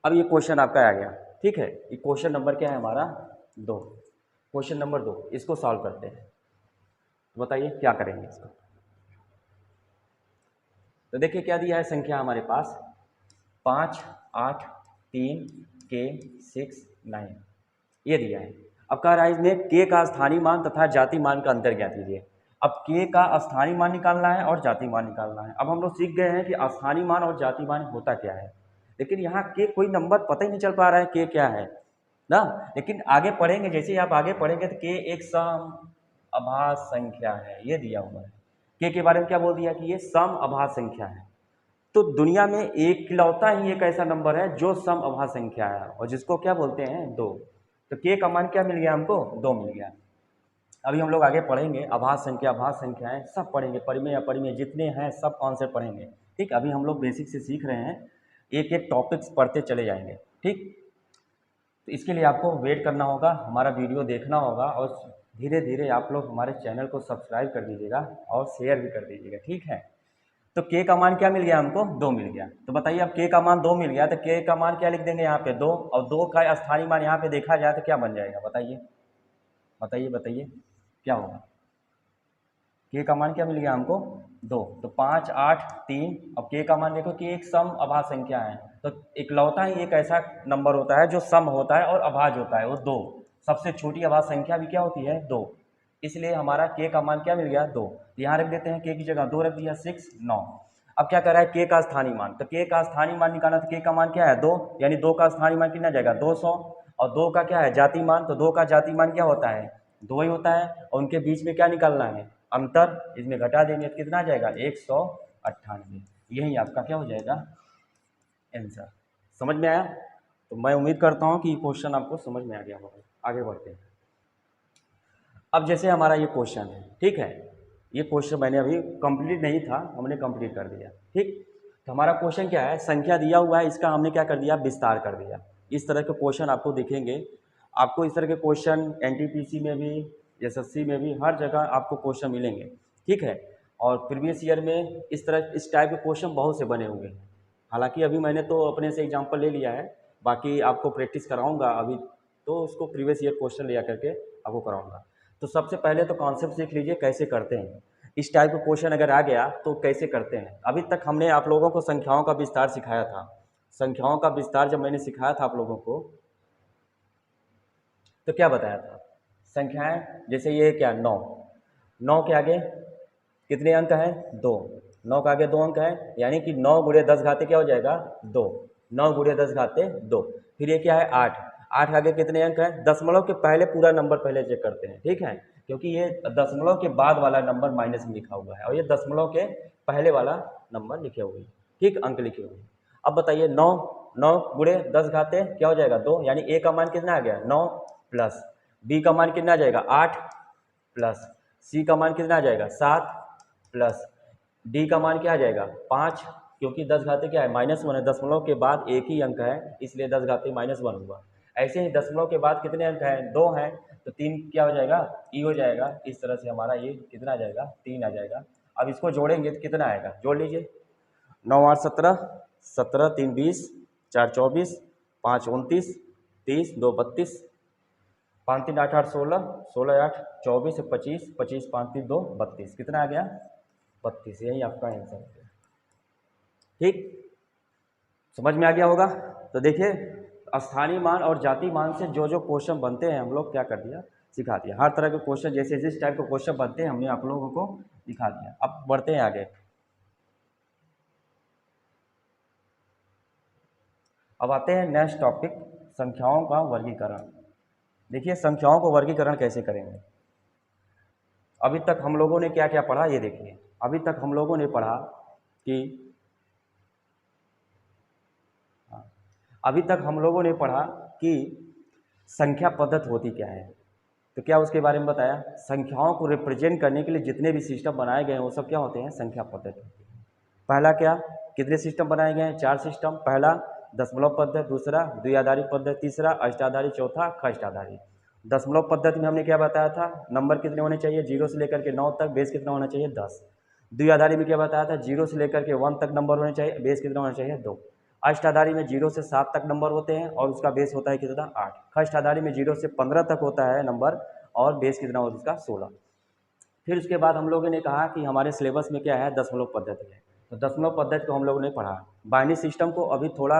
अब ये क्वेश्चन आपका आ गया, ठीक है। ये क्वेश्चन नंबर क्या है हमारा 2, क्वेश्चन नंबर 2, इसको सॉल्व करते हैं। बताइए क्या करेंगे इसको। तो देखिए क्या दिया है संख्या हमारे पास 5 8 3 के 6 9, ये दिया है। अब कह रहा है इसमें के का स्थानीय मान तथा जाति मान का अंतर ज्ञात कीजिए। अब के का स्थानीय मान निकालना है और जाति मान निकालना है। अब हम लोग सीख गए हैं कि स्थानीय मान और जाति मान होता क्या है, लेकिन यहाँ के कोई नंबर पता ही नहीं चल पा रहा है के क्या है ना, लेकिन आगे पढ़ेंगे, जैसे ही आप आगे पढ़ेंगे तो के एक सम अभाज्य संख्या है, ये दिया हुआ है। के बारे में क्या बोल दिया कि ये सम अभाज्य संख्या है। तो दुनिया में इकलौता ही एक ऐसा नंबर है जो सम अभाज्य संख्या है और जिसको क्या बोलते हैं 2। तो के का मान क्या मिल गया हमको 2 मिल गया। अभी हम लोग आगे पढ़ेंगे अभाज्य संख्याएं सब पढ़ेंगे, परिमेय अपरिमेय जितने हैं सब कॉन्सेप्ट पढ़ेंगे। ठीक, अभी हम लोग बेसिक से सीख रहे हैं, एक एक टॉपिक्स पढ़ते चले जाएंगे। ठीक, तो इसके लिए आपको वेट करना होगा, हमारा वीडियो देखना होगा और धीरे धीरे आप लोग हमारे चैनल को सब्सक्राइब कर दीजिएगा और शेयर भी कर दीजिएगा। ठीक है, तो के का मान क्या मिल गया हमको 2 मिल गया। तो बताइए अब के का मान 2 मिल गया तो के का मान क्या लिख देंगे यहाँ पे 2, और 2 का स्थानीय मान यहाँ पे देखा जाए तो क्या बन जाएगा बताइए बताइए बताइए क्या होगा। के का मान क्या मिल गया हमको 2, तो 5 8 3। अब के का मान देखो कि एक सम अभाज्य संख्या है, तो इकलौता ही एक ऐसा नंबर होता है जो सम होता है और अभाज्य होता है, वो 2। सबसे छोटी अभाज्य संख्या भी क्या होती है 2, इसलिए हमारा के का मान क्या मिल गया 2। यहाँ रख देते हैं के की जगह 2 रख दिया 6 9। अब क्या कर रहा है के का स्थानीय मान, तो के का स्थानीय मान निकालना, तो के का मान क्या है 2, यानी 2 का स्थानीय मान कितना जाएगा 200, और 2 का क्या है जाति मान, तो 2 का जाति मान क्या होता है 2 ही होता है, और उनके बीच में क्या निकालना है अंतर, इसमें घटा देंगे तो कितना आ जाएगा 198। यही आपका क्या हो जाएगा आंसर। समझ में आया? तो मैं उम्मीद करता हूँ कि क्वेश्चन आपको समझ में आ गया होगा। आगे बढ़ते हैं। अब जैसे हमारा ये क्वेश्चन है, ठीक है, ये क्वेश्चन मैंने अभी कंप्लीट नहीं था, हमने कंप्लीट कर दिया। ठीक, तो हमारा क्वेश्चन क्या है, संख्या दिया हुआ है, इसका हमने क्या कर दिया विस्तार कर दिया। इस तरह के क्वेश्चन आपको दिखेंगे, आपको इस तरह के क्वेश्चन एनटीपीसी में भी एसएससी में भी हर जगह आपको क्वेश्चन मिलेंगे। ठीक है, और प्रीवियस ईयर में इस टाइप के क्वेश्चन बहुत से बने हुए हैं। हालांकि अभी मैंने तो अपने से एग्जांपल ले लिया है, बाकी आपको प्रैक्टिस कराऊंगा अभी, तो उसको प्रीवियस ईयर क्वेश्चन लिया करके आपको कराऊंगा। तो सबसे पहले तो कॉन्सेप्ट सीख लीजिए कैसे करते हैं। इस टाइप का क्वेश्चन अगर आ गया तो कैसे करते हैं। अभी तक हमने आप लोगों को संख्याओं का विस्तार सिखाया था। संख्याओं का विस्तार जब मैंने सिखाया था आप लोगों को, तो क्या बताया था, संख्याएं जैसे ये क्या 9, 9 के आगे कितने अंक हैं 2, 9 के आगे 2 अंक है, यानी कि 9 गुणे 10 घाते क्या हो जाएगा 2, 9 गुणे 10 घाते 2। फिर ये क्या है 8, 8 के आगे कितने अंक हैं, दशमलव के पहले पूरा नंबर पहले चेक करते हैं। ठीक है, क्योंकि ये दशमलव के बाद वाला नंबर माइनस में लिखा हुआ है और ये दशमलव के पहले वाला नंबर लिखे हुए हैं। ठीक, अंक लिखे हुए हैं। अब बताइए 9, 9 गुणे 10 घाते क्या हो जाएगा 2, यानी ए का मान कितना आ गया 9 प्लस बी का मान कितना आ जाएगा 8 प्लस सी का मान कितना आ जाएगा 7 प्लस डी का मान क्या आ जाएगा 5, क्योंकि 10 घाते क्या है -1 है, दशमलव के बाद एक ही अंक है इसलिए 10 घाते -1 हुआ। ऐसे ही दशमलव के बाद कितने अंक हैं 2 हैं, तो 3 क्या हो जाएगा ई हो जाएगा। इस तरह से हमारा ये कितना आ जाएगा 3 आ जाएगा। अब इसको जोड़ेंगे तो कितना आएगा, जोड़ लीजिए 9 8 17, 17 3 20, 4 24, 5 29, 30 2 32, 5 3 8 8 16, 16 8 24 25, 25 5 3 2 32, कितना आ गया 32। यही आपका आंसर है। ठीक, समझ में आ गया होगा। तो देखिए स्थानीय मान और जाति मान से जो जो क्वेश्चन बनते हैं हम लोग क्या कर दिया सिखा दिया। हर तरह के क्वेश्चन जैसे जिस टाइप के क्वेश्चन बनते हैं हमने आप लोगों को दिखा दिया। अब बढ़ते हैं आगे। अब आते हैं नेक्स्ट टॉपिक, संख्याओं का वर्गीकरण। देखिए संख्याओं को वर्गीकरण कैसे करेंगे। अभी तक हम लोगों ने क्या क्या पढ़ा ये देखिए। अभी तक हम लोगों ने पढ़ा कि संख्या पद्धति होती क्या है। तो क्या उसके बारे में बताया, संख्याओं को रिप्रेजेंट करने के लिए जितने भी सिस्टम बनाए गए हैं वो सब क्या होते हैं संख्या पद्धति। पहला क्या, कितने सिस्टम बनाए गए हैं 4 सिस्टम। पहला दशमलव पद्धति, दूसरा द्विआधारी पद्धति, तीसरा अष्टाधारी, चौथा खष्टाधारी। दशमलव पद्धति में हमने क्या बताया था, नंबर कितने होने चाहिए 0 से लेकर के 9 तक, बेस कितना होना चाहिए 10। द्विआधारी में क्या बताया था 0 से लेकर के 1 तक नंबर होने चाहिए, बेस कितना होना चाहिए 2। अष्टाधारी में 0 से 7 तक नंबर होते हैं और उसका बेस होता है कितना 8। खष्टाधारी में 0 से 15 तक होता है नंबर और बेस कितना होता है उसका 16। फिर उसके बाद हम लोगों ने कहा कि हमारे सिलेबस में क्या है दशमलव पद्धति है, तो दशमलव पद्धति को हम लोगों ने पढ़ा। बाइनरी सिस्टम को अभी थोड़ा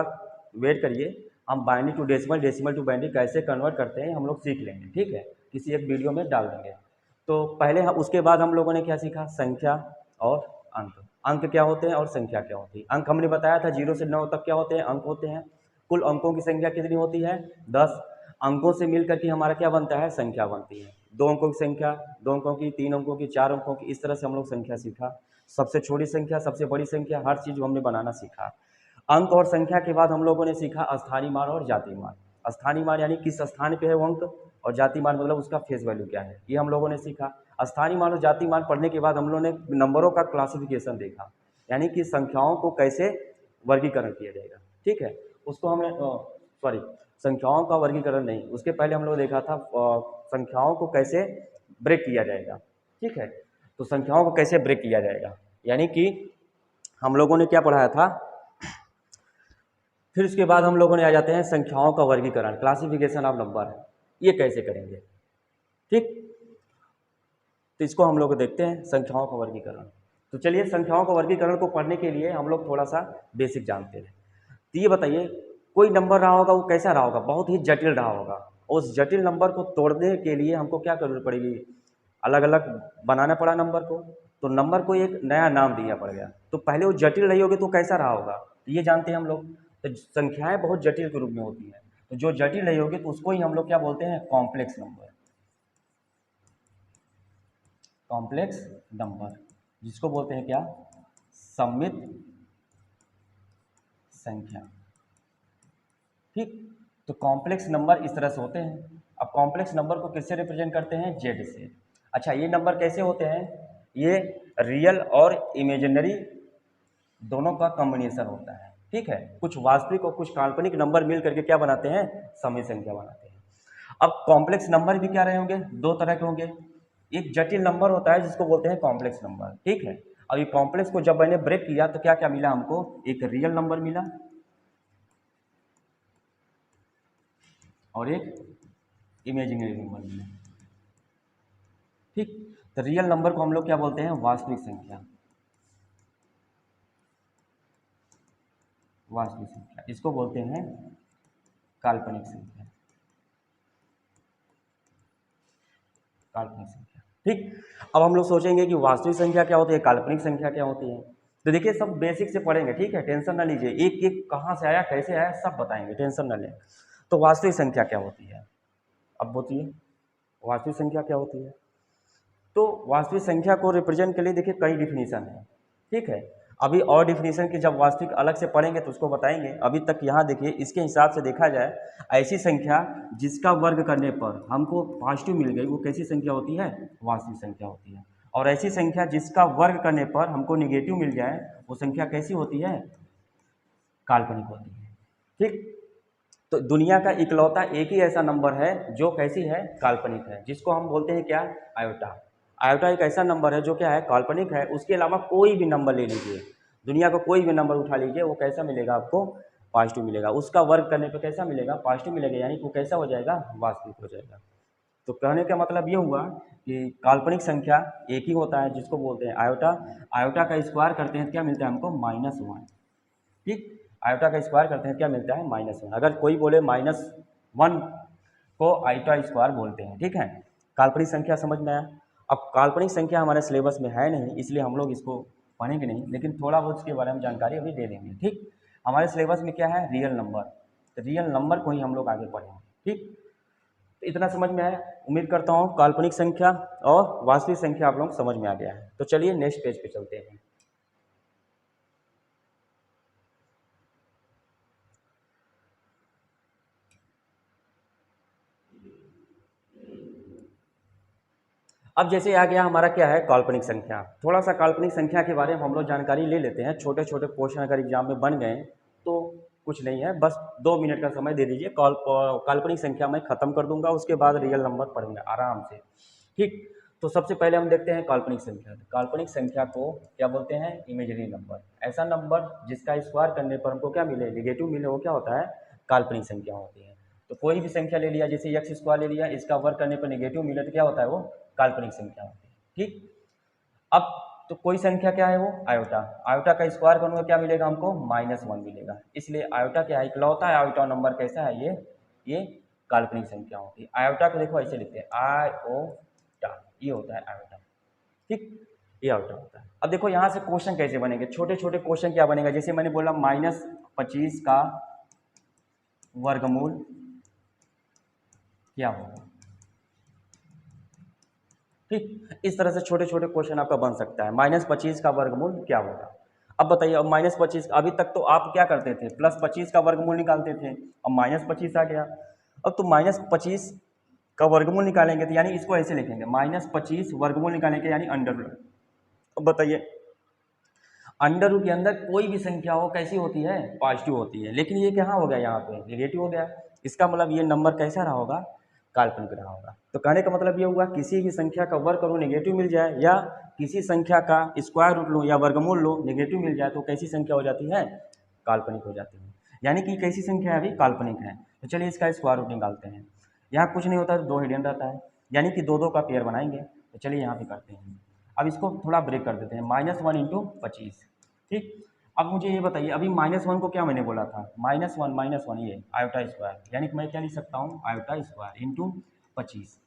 वेट करिए, हम binary to decimal, decimal to binary कैसे कन्वर्ट करते हैं हम लोग सीख लेंगे। ठीक है, किसी एक वीडियो में डाल देंगे। तो पहले हम उसके बाद हम लोगों ने क्या सीखा, संख्या और अंक। अंक क्या होते हैं और संख्या क्या होती है। अंक हमने बताया था 0 से 9 तक क्या होते हैं अंक होते हैं। कुल अंकों की संख्या कितनी होती है 10। अंकों से मिल करके हमारा क्या बनता है संख्या बनती है। 2 अंकों की संख्या, 2 अंकों की, 3 अंकों की, 4 अंकों की, इस तरह से हम लोग संख्या सीखा। सबसे छोटी संख्या, सबसे बड़ी संख्या, हर चीज़ हमने बनाना सीखा। अंक और संख्या के बाद हम लोगों ने सीखा स्थानीय मान और जातीय मान। स्थानीय मान यानी किस स्थान पे है वो अंक, और जातीय मान मतलब उसका फेस वैल्यू क्या है, ये हम लोगों ने सीखा। स्थानीय मान और जातीय मान पढ़ने के बाद हम लोगों ने नंबरों का क्लासिफिकेशन देखा, यानी कि संख्याओं को कैसे वर्गीकरण किया जाएगा। ठीक है, उसको हमने सॉरी, संख्याओं का वर्गीकरण नहीं, उसके पहले हम लोग देखा था संख्याओं को कैसे ब्रेक किया जाएगा। ठीक है, तो संख्याओं को कैसे ब्रेक किया जाएगा, यानी कि हम लोगों ने क्या पढ़ाया था। फिर उसके बाद हम लोगों ने आ जाते हैं संख्याओं का वर्गीकरण, क्लासिफिकेशन ऑफ नंबर, ये कैसे करेंगे। ठीक, तो इसको हम लोग देखते हैं, संख्याओं का वर्गीकरण। तो चलिए, संख्याओं का वर्गीकरण को पढ़ने के लिए हम लोग थोड़ा सा बेसिक जानते हैं। तो ये बताइए, कोई नंबर रहा होगा, वो कैसा रहा होगा, बहुत ही जटिल रहा होगा। उस जटिल नंबर को तोड़ने के लिए हमको क्या करनी पड़ेगी, अलग अलग बनाना पड़ा नंबर को, तो नंबर को एक नया नाम दिया पड़ गया। तो पहले वो जटिल रही होगी तो कैसा रहा होगा, तो ये जानते हैं हम लोग। तो संख्याएं बहुत जटिल के रूप में होती हैं, तो जो जटिल रही होगी तो उसको ही हम लोग क्या बोलते हैं, कॉम्प्लेक्स नंबर। कॉम्प्लेक्स नंबर, जिसको बोलते हैं क्या, सममित संख्या। ठीक, तो कॉम्प्लेक्स नंबर इस तरह से होते हैं। अब कॉम्प्लेक्स नंबर को किससे रिप्रेजेंट करते हैं, जेड से। अच्छा, ये नंबर कैसे होते हैं, ये रियल और इमेजिनरी दोनों का कॉम्बिनेशन होता है। ठीक है, कुछ वास्तविक और कुछ काल्पनिक नंबर मिल करके क्या बनाते हैं, समी संख्या बनाते हैं। अब कॉम्प्लेक्स नंबर भी क्या रहे होंगे, दो तरह के होंगे। एक जटिल नंबर होता है जिसको बोलते हैं कॉम्प्लेक्स नंबर। ठीक है, अब ये कॉम्प्लेक्स को जब मैंने ब्रेक किया तो क्या क्या मिला हमको, एक रियल नंबर मिला और एक इमेजिनरी नंबर मिला। ठीक, तो रियल नंबर को हम लोग क्या बोलते हैं, वास्तविक संख्या। वास्तविक संख्या, इसको बोलते हैं काल्पनिक संख्या। काल्पनिक संख्या। ठीक, अब हम लोग सोचेंगे कि वास्तविक संख्या क्या होती है, काल्पनिक संख्या क्या होती है। तो देखिए, सब बेसिक से पढ़ेंगे। ठीक है, टेंशन ना लीजिए, एक एक कहाँ से आया, कैसे आया, सब बताएंगे, टेंशन ना लें। तो वास्तविक संख्या क्या होती है, अब बोलिए, वास्तविक संख्या क्या होती है। तो वास्तविक संख्या को रिप्रेजेंट के लिए देखिए कई डिफिनीशन है। ठीक है, अभी और डिफिनीशन की जब वास्तविक अलग से पढ़ेंगे तो उसको बताएंगे। अभी तक यहाँ देखिए, इसके हिसाब से देखा जाए, ऐसी संख्या जिसका वर्ग करने पर हमको पॉजिटिव मिल गई, वो कैसी संख्या होती है, वास्तविक संख्या होती है। और ऐसी संख्या जिसका वर्ग करने पर हमको निगेटिव मिल जाए, वो संख्या कैसी होती है, काल्पनिक होती है। ठीक, तो दुनिया का इकलौता एक ही ऐसा नंबर है जो कैसी है, काल्पनिक है, जिसको हम बोलते हैं क्या, आयोटा। आयोटा एक ऐसा नंबर है जो क्या है, काल्पनिक है। उसके अलावा कोई भी नंबर ले लीजिए, दुनिया का कोई भी नंबर उठा लीजिए, वो कैसा मिलेगा आपको, पॉजिटिव मिलेगा। उसका वर्ग करने पे कैसा मिलेगा, पॉजिटिव मिलेगा, यानी वो कैसा हो जाएगा, वास्तविक हो जाएगा। तो कहने का मतलब ये हुआ कि काल्पनिक संख्या एक ही होता है जिसको बोलते हैं आयोटा। आयोटा का स्क्वायर करते हैं तो क्या मिलता है हमको, -1। ठीक, आयोटा का स्क्वायर करते हैं क्या मिलता है, -1। अगर कोई बोले -1 को आयोटा स्क्वायर बोलते हैं। ठीक है, काल्पनिक संख्या समझ में आया। अब काल्पनिक संख्या हमारे सिलेबस में है नहीं, इसलिए हम लोग इसको पढ़ेंगे नहीं, लेकिन थोड़ा बहुत इसके बारे में जानकारी अभी दे देंगे। ठीक, हमारे सिलेबस में क्या है, रियल नंबर, तो रियल नंबर को ही हम लोग आगे पढ़ेंगे। ठीक, तो इतना समझ में आया, उम्मीद करता हूँ काल्पनिक संख्या और वास्तविक संख्या आप लोग समझ में आ गया है। तो चलिए नेक्स्ट पेज पे चलते हैं। अब जैसे आ गया हमारा क्या है, काल्पनिक संख्या। थोड़ा सा काल्पनिक संख्या के बारे में हम लोग जानकारी ले लेते हैं। छोटे छोटे क्वेश्चन अगर एग्जाम में बन गए तो कुछ नहीं है, बस 2 मिनट का समय दे दीजिए। काल्पनिक संख्या मैं खत्म कर दूंगा, उसके बाद रियल नंबर पढ़ेंगे आराम से। ठीक, तो सबसे पहले हम देखते हैं काल्पनिक संख्या। काल्पनिक संख्या को क्या बोलते हैं, इमेजिनरी नंबर। ऐसा नंबर जिसका स्क्वायर करने पर हमको क्या मिले, निगेटिव मिले, वो क्या होता है, काल्पनिक संख्या होती है। तो कोई भी संख्या ले लिया, जैसे एक्स स्क्वायर ले लिया, इसका वर्ग करने पर निगेटिव मिले तो क्या होता है, वो काल्पनिक संख्या होती है। ठीक, अब तो कोई संख्या क्या है, वो आयोटा। आयोटा का स्क्वायर करूंगा क्या मिलेगा हमको, -1 मिलेगा। इसलिए आयोटा क्या है, इकलौता है आयोटा नंबर कैसा है, ये काल्पनिक संख्या होती है। आयोटा को देखो ऐसे लिखते हैं, आयोटा, ये होता है आयोटा। ठीक, ये आयोटा होता है। अब देखो यहाँ से क्वेश्चन कैसे बनेंगे, छोटे छोटे क्वेश्चन क्या बनेगा, जैसे मैंने बोला -25 का वर्गमूल क्या होगा। ठीक, इस तरह से छोटे छोटे क्वेश्चन आपका बन सकता है। -25 का वर्गमूल क्या होगा। अब बताइए, अब -25, अभी तक तो आप क्या करते थे, +25 का वर्गमूल निकालते थे, अब -25 आ गया। अब तो -25 का वर्गमूल निकालेंगे तो यानी इसको ऐसे लिखेंगे, -25 वर्गमूल निकालेंगे यानी अंडर रूट। अब बताइए, अंडर रूट के अंदर कोई भी संख्या हो कैसी होती है, पॉजिटिव होती है, लेकिन ये क्या हो गया, यहाँ पे नेगेटिव हो गया। इसका मतलब ये नंबर कैसा रहा होगा, काल्पनिक रहा होगा। तो कहने का मतलब ये हुआ, किसी भी संख्या का वर्ग करूँ नेगेटिव मिल जाए, या किसी संख्या का स्क्वायर रूट लूँ या वर्गमूल लूँ नेगेटिव मिल जाए, तो कैसी संख्या हो जाती है, काल्पनिक हो जाती है। यानी कि कैसी संख्या है, अभी काल्पनिक है। तो चलिए इसका स्क्वायर रूट निकालते हैं। यहाँ कुछ नहीं होता तो 2 हिडन रहता है, यानी कि दो दो का पेयर बनाएंगे। तो चलिए यहाँ पे करते हैं। अब इसको थोड़ा ब्रेक कर देते हैं, -1 इंटू 25। ठीक, अब मुझे ये बताइए, अभी -1 को क्या मैंने बोला था, -1 ये आयोटा स्क्वायर, यानी कि मैं क्या लिख सकता हूँ, आयोटा स्क्वायर इंटू 25।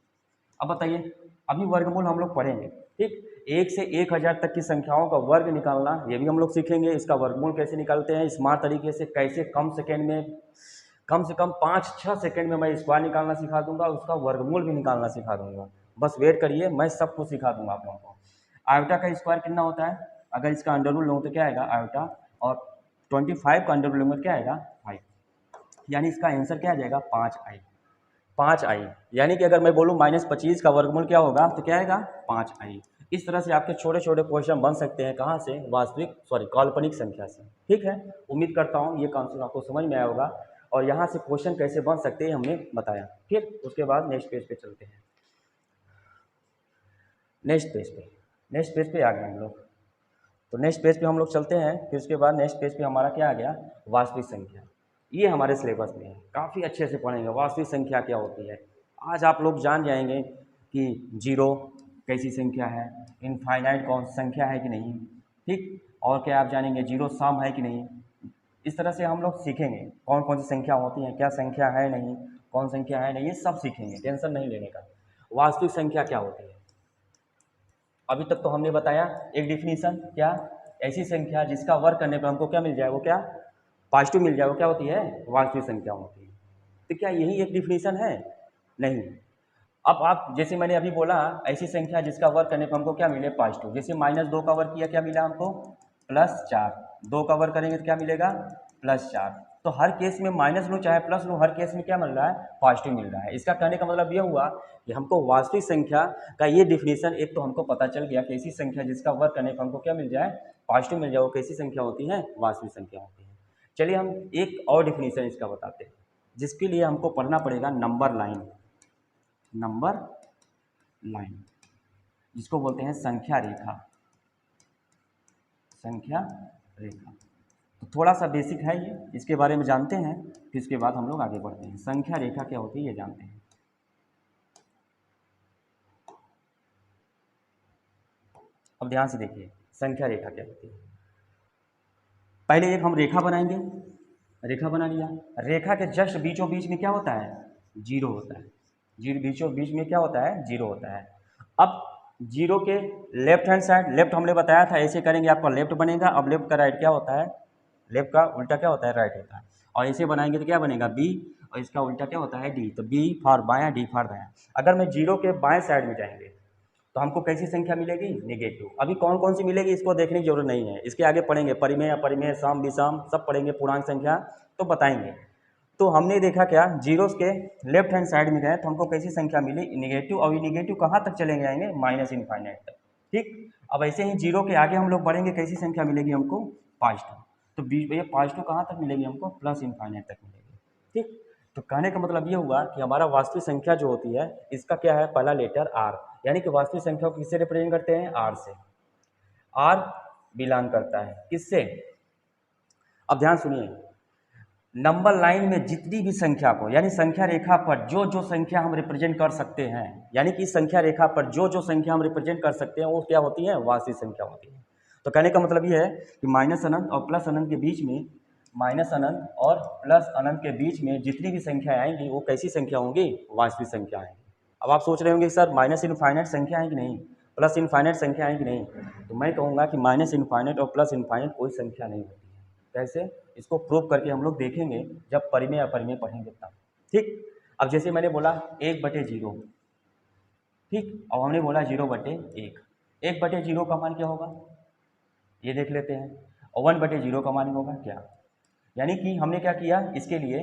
अब बताइए, अभी वर्गमूल हम लोग पढ़ेंगे। ठीक, 1 से 1000 तक की संख्याओं का वर्ग निकालना ये भी हम लोग सीखेंगे। इसका वर्गमूल कैसे निकालते हैं स्मार्ट तरीके से, कैसे कम सेकेंड में, कम से कम 5-6 सेकेंड में मैं स्क्वायर निकालना सिखा दूंगा, उसका वर्गमूल भी निकालना सिखा दूंगा। बस वेट करिए, मैं सब कुछ सिखा दूंगा आप लोगों को। आयोटा का स्क्वायर कितना होता है, अगर इसका अंडर रूट लूँ तो क्या आएगा आयोटा, और 25 का अंडर रूट लूँगा तो क्या आएगा 5, यानी इसका आंसर क्या आ जाएगा 5i। 5i, यानी कि अगर मैं बोलूँ -25 का वर्गमूल क्या होगा तो क्या आएगा 5i। इस तरह से आपके छोटे छोटे क्वेश्चन बन सकते हैं, कहाँ से, वास्तविक काल्पनिक संख्या से। ठीक है, उम्मीद करता हूँ ये कॉन्सेप्ट आपको समझ में आया होगा, और यहाँ से क्वेश्चन कैसे बन सकते हैं हमने बताया। फिर उसके बाद नेक्स्ट पेज पे चलते हैं। नेक्स्ट पेज पे आ गए हम लोग। तो नेक्स्ट पेज पे हम लोग चलते हैं, फिर उसके बाद नेक्स्ट पेज पे हमारा क्या आ गया, वास्तविक संख्या। ये हमारे सिलेबस में है, काफ़ी अच्छे से पढ़ेंगे वास्तविक संख्या क्या होती है। आज आप लोग जान जाएंगे कि जीरो कैसी संख्या है, इनफाइनाइट कौन संख्या है कि नहीं, ठीक, और क्या आप जानेंगे जीरो सम है कि नहीं। इस तरह से हम लोग सीखेंगे कौन कौन सी संख्या होती हैं, क्या संख्या है नहीं, कौन संख्या है नहीं, ये सब सीखेंगे, टेंशन नहीं लेने का। वास्तविक संख्या क्या होती है, अभी तक तो हमने बताया एक डिफिनीशन, क्या, ऐसी संख्या जिसका वर्ग करने पर हमको क्या मिल जाए, वो क्या, पॉजिटिव मिल जाए, वो क्या होती है, वास्तविक संख्या होती है। तो क्या यही एक डिफिनीशन है, नहीं। अब आप, जैसे मैंने अभी बोला, ऐसी संख्या जिसका वर्ग करने पर हमको क्या मिले, पॉजिटिव। जैसे -2 का वर्ग किया, क्या मिला हमको, +4। 2 का वर्ग करेंगे तो क्या मिलेगा, +4। तो हर केस में माइनस लूँ चाहे प्लस लूँ, हर केस में क्या मिल रहा है, पॉजिटिव मिल रहा है। इसका कहने का मतलब ये हुआ कि हमको वास्तविक संख्या का ये डिफिनीशन एक तो हमको पता चल गया कि ऐसी संख्या जिसका वर्ग करने पर हमको क्या मिल जाए, पॉजिटिव मिल जाए, वो कैसी संख्या होती है, वास्तविक संख्या होती है। चलिए हम एक और डिफिनीशन इसका बताते हैं, जिसके लिए हमको पढ़ना पड़ेगा नंबर लाइन, नंबर लाइन, जिसको बोलते हैं संख्या रेखा, संख्या रेखा। तो थोड़ा सा बेसिक है ये, इसके बारे में जानते हैं, फिर इसके बाद हम लोग आगे बढ़ते हैं। संख्या रेखा क्या होती है ये जानते हैं। अब ध्यान से देखिए संख्या रेखा क्या होती है। पहले एक हम रेखा बनाएंगे, रेखा बना लिया, रेखा के जस्ट बीचों बीच में क्या होता है, जीरो होता है। जीरो बीचों बीच में क्या होता है, जीरो होता है। अब जीरो के लेफ्ट हैंड साइड, लेफ्ट हमने बताया था ऐसे करेंगे आपका लेफ्ट बनेगा। अब लेफ्ट का राइट क्या होता है, लेफ्ट का उल्टा क्या होता है, राइट होता है। और ऐसे बनाएंगे तो क्या बनेगा, बी, और इसका उल्टा क्या होता है, डी। तो बी फॉर बायां, डी फॉर दायां। अगर मैं जीरो के बाएं साइड में जाएंगे तो हमको कैसी संख्या मिलेगी, नेगेटिव। अभी कौन कौन सी मिलेगी इसको देखने की जरूरत नहीं है, इसके आगे पढ़ेंगे, परिमेय, अपरिमेय, सम, विषम सब पढ़ेंगे, पूर्णांक संख्या तो बताएंगे। तो हमने देखा क्या, जीरोस के लेफ्ट हैंड साइड में गए तो हमको कैसी संख्या मिली, नेगेटिव। और ये नेगेटिव कहाँ तक चले जाएंगे, माइनस इनफाइनाइट तक। ठीक, अब ऐसे ही जीरो के आगे हम लोग बढ़ेंगे, कैसी संख्या मिलेगी हमको, पॉजिटिव। तो बीच में पॉजिटिव कहाँ तक मिलेगी हमको, प्लस इनफाइनाइट तक मिलेगी। ठीक, तो कहने का मतलब ये हुआ कि हमारा वास्तविक संख्या जो होती है इसका क्या है, पहला लेटर आर, यानी कि वास्तविक संख्या को किससे रिप्रेजेंट करते हैं, आर से। आर बिलोंग करता है किससे, अब ध्यान सुनिए, नंबर लाइन में जितनी भी संख्या को, यानी संख्या रेखा पर जो जो संख्या हम रिप्रेजेंट कर सकते हैं, यानी कि संख्या रेखा पर जो जो संख्या हम रिप्रेजेंट कर सकते हैं वो क्या होती है, वास्तविक संख्या होती है। तो कहने का मतलब ये है कि माइनस अनंत और प्लस अनंत के बीच में, माइनस अनंत और प्लस अनंत के बीच में जितनी भी संख्या आएंगी वो कैसी संख्या होंगी, वास्तविक संख्या आएंगी। अब आप सोच रहे होंगे सर माइनस इनफाइनाइट संख्या है कि नहीं, प्लस इनफाइनाइट संख्या है कि नहीं, तो मैं कहूँगा कि माइनस इनफाइनाइट और प्लस इनफाइनाइट कोई संख्या नहीं होती है। कैसे, इसको प्रूव करके हम लोग देखेंगे जब परिमेय अपरिमेय पढ़ेंगे तब। ठीक, अब जैसे मैंने बोला 1/0, ठीक। अब हमने बोला 0/1, 1/0 का मान क्या होगा ये देख लेते हैं, और 1/0 का मान होगा क्या। यानी कि हमने क्या किया, इसके लिए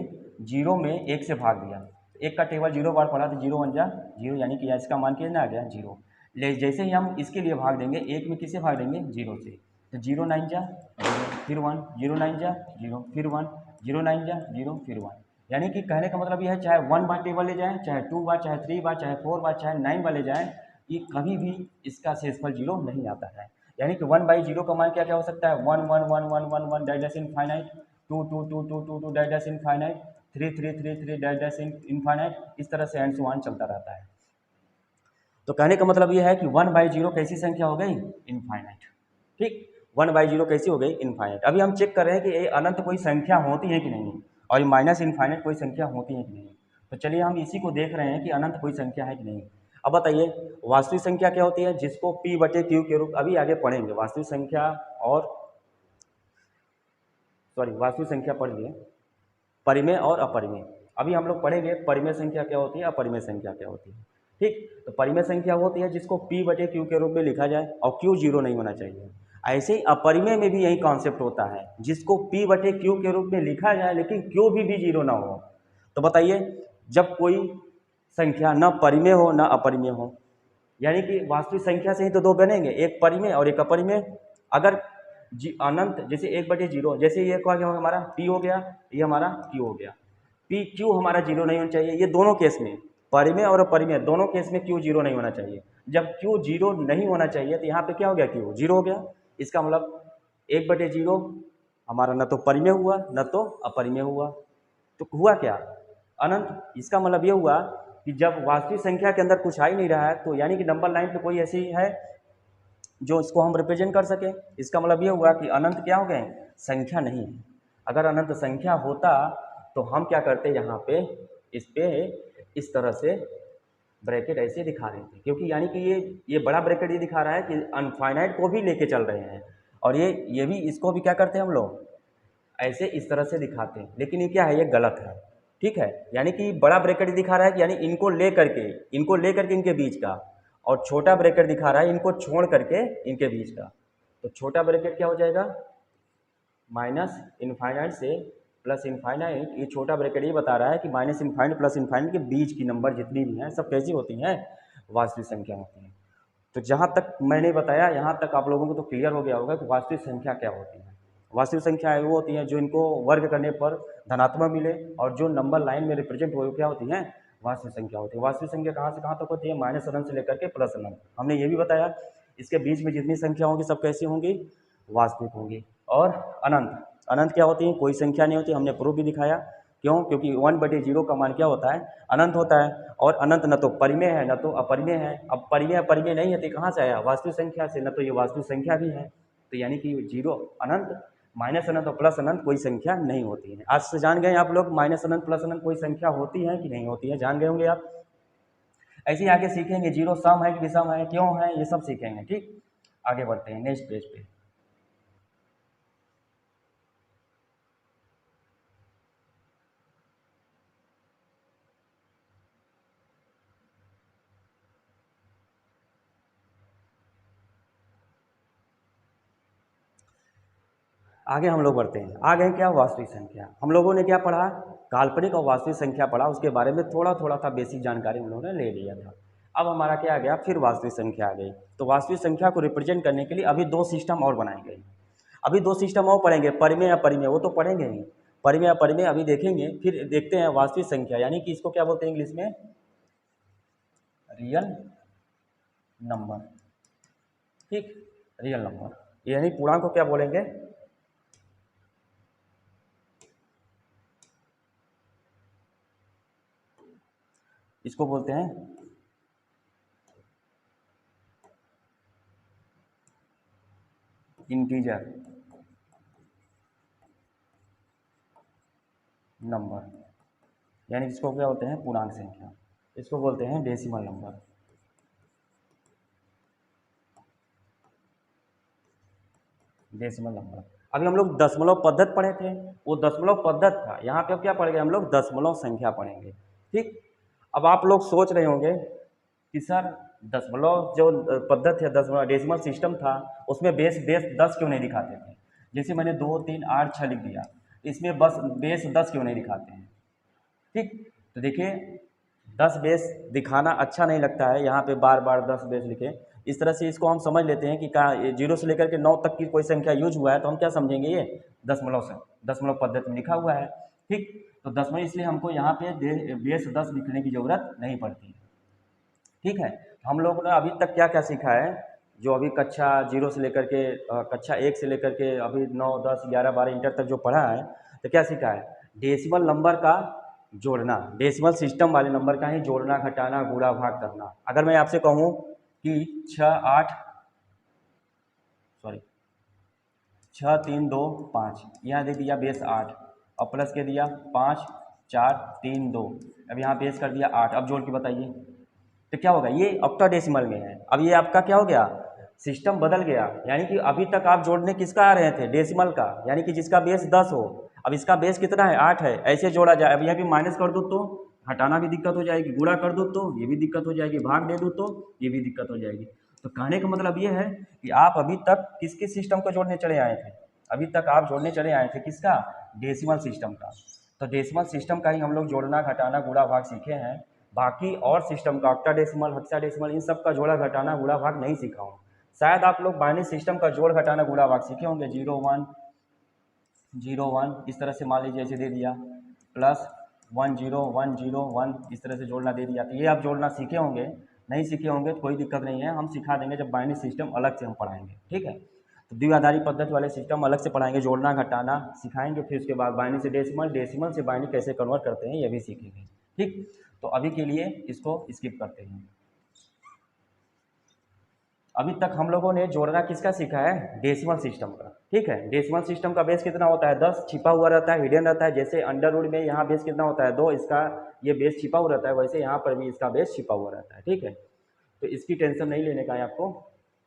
0 में 1 से भाग दिया, एक का टेबल 0 बार पढ़ा तो 0 1 जा 0, यानी कि इसका मान कितना आ गया 0। ले जैसे ही हम इसके लिए भाग देंगे, 1 में किससे भाग देंगे 0 से, तो 0 9 जा 0 फिर 1, 0 9 जा 0 फिर 1, 0 9 जा 0 फिर 1। यानी कि कहने का मतलब यह है, चाहे 1 बार टेबल ले जाएं, चाहे 2 बार, चाहे 3 बार, चाहे 4 बार, चाहे 9 बार ले जाएं, ये कभी भी इसका शेषफल 0 नहीं आता है। यानी कि 1/0 का मान क्या क्या हो सकता है, 1 1 1 1 1 1 dash dash infinite, 2 2 2 2 2 2 dash dash infinite, 3 3 3 3 dash dash infinite, इस तरह से एंड सो ऑन चलता रहता है। तो कहने का मतलब यह है कि 1/0 कैसी संख्या हो गई, इनफाइनाइट। ठीक, 1/0 कैसी हो गई, इनफाइनाइट। अभी हम चेक कर रहे हैं कि ये अनंत कोई संख्या होती है कि नहीं, और ये माइनस इनफाइनाइट कोई संख्या होती है कि नहीं। तो चलिए हम इसी को देख रहे हैं कि अनंत कोई संख्या है कि नहीं। अब बताइए वास्तविक संख्या क्या होती है, जिसको P/Q के रूप, अभी आगे पढ़ेंगे वास्तविक संख्या, और वास्तविक संख्या पढ़ लिए, परिमेय और अपरिमेय। अभी हम लोग पढ़ेंगे परिमेय संख्या क्या होती है, अपरिमेय संख्या क्या होती है। ठीक, तो परिमेय संख्या होती है जिसको P/Q के रूप में लिखा जाए और Q 0 नहीं होना चाहिए। ऐसे ही अपरिमेय में भी यही कॉन्सेप्ट होता है, जिसको P/Q के रूप में लिखा जाए लेकिन Q भी 0 ना हो। तो बताइए जब कोई संख्या न परिमेय हो न अपरिमेय हो, यानी कि वास्तविक संख्या से ही तो दो बनेंगे, एक परिमेय और एक अपरिमेय। अगर अनंत जैसे 1/0, जैसे ये क्या होगा हमारा P हो गया, ये हमारा Q हो गया, Q हमारा 0 नहीं होना चाहिए। ये दोनों केस में, परिमेय और अपरिमेय दोनों केस में Q 0 नहीं होना चाहिए। जब Q 0 नहीं होना चाहिए तो यहाँ पे क्या हो गया, Q 0 हो गया। इसका मतलब 1/0 हमारा न तो परिमेय हुआ न तो अपरिमेय हुआ, तो हुआ क्या, अनंत। इसका मतलब ये हुआ कि जब वास्तविक संख्या के अंदर कुछ आ ही नहीं रहा है, तो यानी कि नंबर लाइन पे कोई ऐसी है जो इसको हम रिप्रेजेंट कर सके। इसका मतलब ये हुआ कि अनंत क्या हो गए, संख्या नहीं है। अगर अनंत संख्या होता तो हम क्या करते, यहाँ पे इस पे इस तरह से ब्रैकेट ऐसे दिखा रहे थे, क्योंकि यानी कि ये बड़ा ब्रैकेट ये दिखा रहा है कि अनफाइनाइट को भी लेके चल रहे हैं, और ये भी इसको भी क्या करते हैं हम लोग ऐसे इस तरह से दिखाते हैं, लेकिन ये क्या है, ये गलत है। ठीक है, यानी कि बड़ा ब्रैकेट दिखा रहा है कि यानी इनको लेकर के इनके बीच का, और छोटा ब्रैकेट दिखा रहा है इनको छोड़ करके इनके बीच का। तो छोटा ब्रैकेट क्या हो जाएगा, माइनस इनफाइनाइट से प्लस इनफाइनाइट। ये छोटा ब्रैकेट ये बता रहा है कि माइनस इनफाइनाइट प्लस इनफाइनाइट के बीच की नंबर जितनी भी हैं सब कैसी होती हैं, वास्तविक संख्या होती हैं। तो जहाँ तक मैंने बताया यहाँ तक आप लोगों को तो क्लियर हो गया होगा कि वास्तविक संख्या क्या होती है। वास्तविक संख्या वो होती हैं जो इनको वर्ग करने पर धनात्मक मिले, और जो नंबर लाइन में रिप्रेजेंट हो क्या होती हैं, वास्तविक संख्या होती है। वास्तविक संख्या कहाँ से कहाँ तक होती है, माइनस अनंत से लेकर के प्लस अनंत। हमने ये भी बताया इसके बीच में जितनी संख्या होंगी सब कैसी होंगी, वास्तविक होंगी। और अनंत, अनंत क्या होती है, कोई संख्या नहीं होती। हमने प्रूफ भी दिखाया, क्यों, क्योंकि 1/0 का मान क्या होता है, अनंत होता है। और अनंत न तो परिमेय है न तो अपरिमेय है। अब परिमेय अपरिमेय नहीं है तो कहाँ से आया, वास्तविक संख्या से, न तो ये वास्तविक संख्या भी है। तो यानी कि 0 अनंत, माइनस अनंत और प्लस अनंत कोई संख्या नहीं होती है। आज से जान गए आप लोग माइनस अनंत प्लस अनंत कोई संख्या होती है कि नहीं होती है, जान गए होंगे आप। ऐसे ही आगे सीखेंगे जीरो सम है कि विषम है, क्यों है, ये सब सीखेंगे। ठीक, आगे बढ़ते हैं नेक्स्ट पेज पे। आगे हम लोग बढ़ते हैं, आ गए क्या, वास्तविक संख्या। हम लोगों ने क्या पढ़ा, काल्पनिक और वास्तविक संख्या पढ़ा, उसके बारे में थोड़ा थोड़ा सा बेसिक जानकारी हम लोगों ने ले लिया था। अब हमारा क्या आ गया, फिर वास्तविक संख्या आ गई। तो वास्तविक संख्या को रिप्रेजेंट करने के लिए अभी दो सिस्टम और बनाए गए। अभी दो सिस्टम और पढ़ेंगे, परिमेय या अपरिमेय, वो तो पढ़ेंगे ही, परिमेय अपरिमेय अभी देखेंगे। फिर देखते हैं वास्तविक संख्या, यानी कि इसको क्या बोलते हैं इंग्लिश में, रियल नंबर। ठीक, रियल नंबर यानी पूर्णांक को क्या बोलेंगे, इसको बोलते हैं इंटीजर नंबर, यानी इसको क्या बोलते हैं, पूर्णांक संख्या। इसको बोलते हैं डेसिमल नंबर। Decimal number. अभी हम लोग दशमलव पद्धति पढ़े थे, वो दशमलव पद्धति था। यहाँ पे अब क्या पढ़ेंगे हम लोग, दशमलव संख्या पढ़ेंगे। ठीक, अब आप लोग सोच रहे होंगे कि सर दशमलव जो पद्धति है, दशमलव डेसिमल सिस्टम था, उसमें बेस बेस 10 क्यों नहीं दिखाते थे? जैसे मैंने 2, 3, 8, 6 लिख दिया, इसमें बस बेस 10 क्यों नहीं दिखाते हैं? ठीक, तो देखिए 10 बेस दिखाना अच्छा नहीं लगता है, यहाँ पे बार बार 10 बेस लिखे। इस तरह से इसको हम समझ लेते हैं कि कहाँ 0 से लेकर के 9 तक की कोई संख्या यूज हुआ है तो हम क्या समझेंगे, ये दशमलव से, दशमलव पद्धति में लिखा हुआ है। ठीक, तो दशमलव इसलिए हमको यहाँ पे बेस 10 लिखने की ज़रूरत नहीं पड़ती है। ठीक है, हम लोगों ने अभी तक क्या क्या सीखा है, जो अभी कक्षा 0 से लेकर के कक्षा 1 से लेकर के अभी 9, 10, 11, 12 इंटर तक जो पढ़ा है, तो क्या सीखा है? डेसिमल नंबर का जोड़ना, डेसिमल सिस्टम वाले नंबर का ही जोड़ना, घटाना, गुणा, भाग करना। अगर मैं आपसे कहूँ कि 6, 3, 2, 5, यहाँ दे दिया बेस 8 और प्लस के दिया 5, 4, 3, 2, अब यहाँ बेस कर दिया 8। अब जोड़ के बताइए तो क्या होगा? ये ऑक्टाडेसिमल में है। अब ये आपका क्या हो गया? सिस्टम बदल गया। यानी कि अभी तक आप जोड़ने किसका आ रहे थे? डेसिमल का, यानी कि जिसका बेस 10 हो। अब इसका बेस कितना है? 8 है। ऐसे जोड़ा जाए। अब यहाँ भी माइनस कर दो तो हटाना भी दिक्कत हो जाएगी, गुणा कर दो तो ये भी दिक्कत हो जाएगी, भाग दे दो तो ये भी दिक्कत हो जाएगी। तो कहने का मतलब ये है कि आप अभी तक किस किस सिस्टम को जोड़ने चले आए थे? अभी तक आप जोड़ने चले आए थे किसका? डेसिमल सिस्टम का। तो डेसिमल सिस्टम का ही हम लोग जोड़ना, घटाना, गुणा, भाग सीखे हैं। बाकी और सिस्टम का ऑक्टाडेसिमल, हेक्साडेसिमल, इन सब का जोड़ा, घटाना, गुणा, भाग नहीं सीखा हूँ। शायद आप लोग बाइनरी सिस्टम का जोड़, घटाना, गुणा, भाग सीखे होंगे। 0, 1, 0, 1 इस तरह से मान लीजिए ऐसे दे दिया, प्लस 1, 0, 1, 0, 1 इस तरह से जोड़ना दे दिया। तो ये आप जोड़ना सीखे होंगे। नहीं सीखे होंगे तो कोई दिक्कत नहीं है, हम सिखा देंगे जब बाइनरी सिस्टम अलग से हम पढ़ाएंगे। ठीक है, तो द्विआधारी पद्धति वाले सिस्टम अलग से पढ़ाएंगे, जोड़ना घटाना सिखाएंगे। फिर उसके बाद बाइनरी से डेसिमल, डेसिमल से बाइनरी कैसे कन्वर्ट करते हैं ये भी सीखेंगे। ठीक, तो अभी के लिए इसको स्किप करते हैं। अभी तक हम लोगों ने जोड़ना किसका सीखा है? डेसिमल सिस्टम का। ठीक है, डेसिमल सिस्टम का बेस कितना होता है? 10 छिपा हुआ रहता है, हिडन रहता है। जैसे अंडर रूट में यहाँ बेस कितना होता है? 2, इसका ये बेस छिपा हुआ रहता है, वैसे यहाँ पर भी इसका बेस छिपा हुआ रहता है। ठीक है, तो इसकी टेंशन नहीं लेने का है आपको,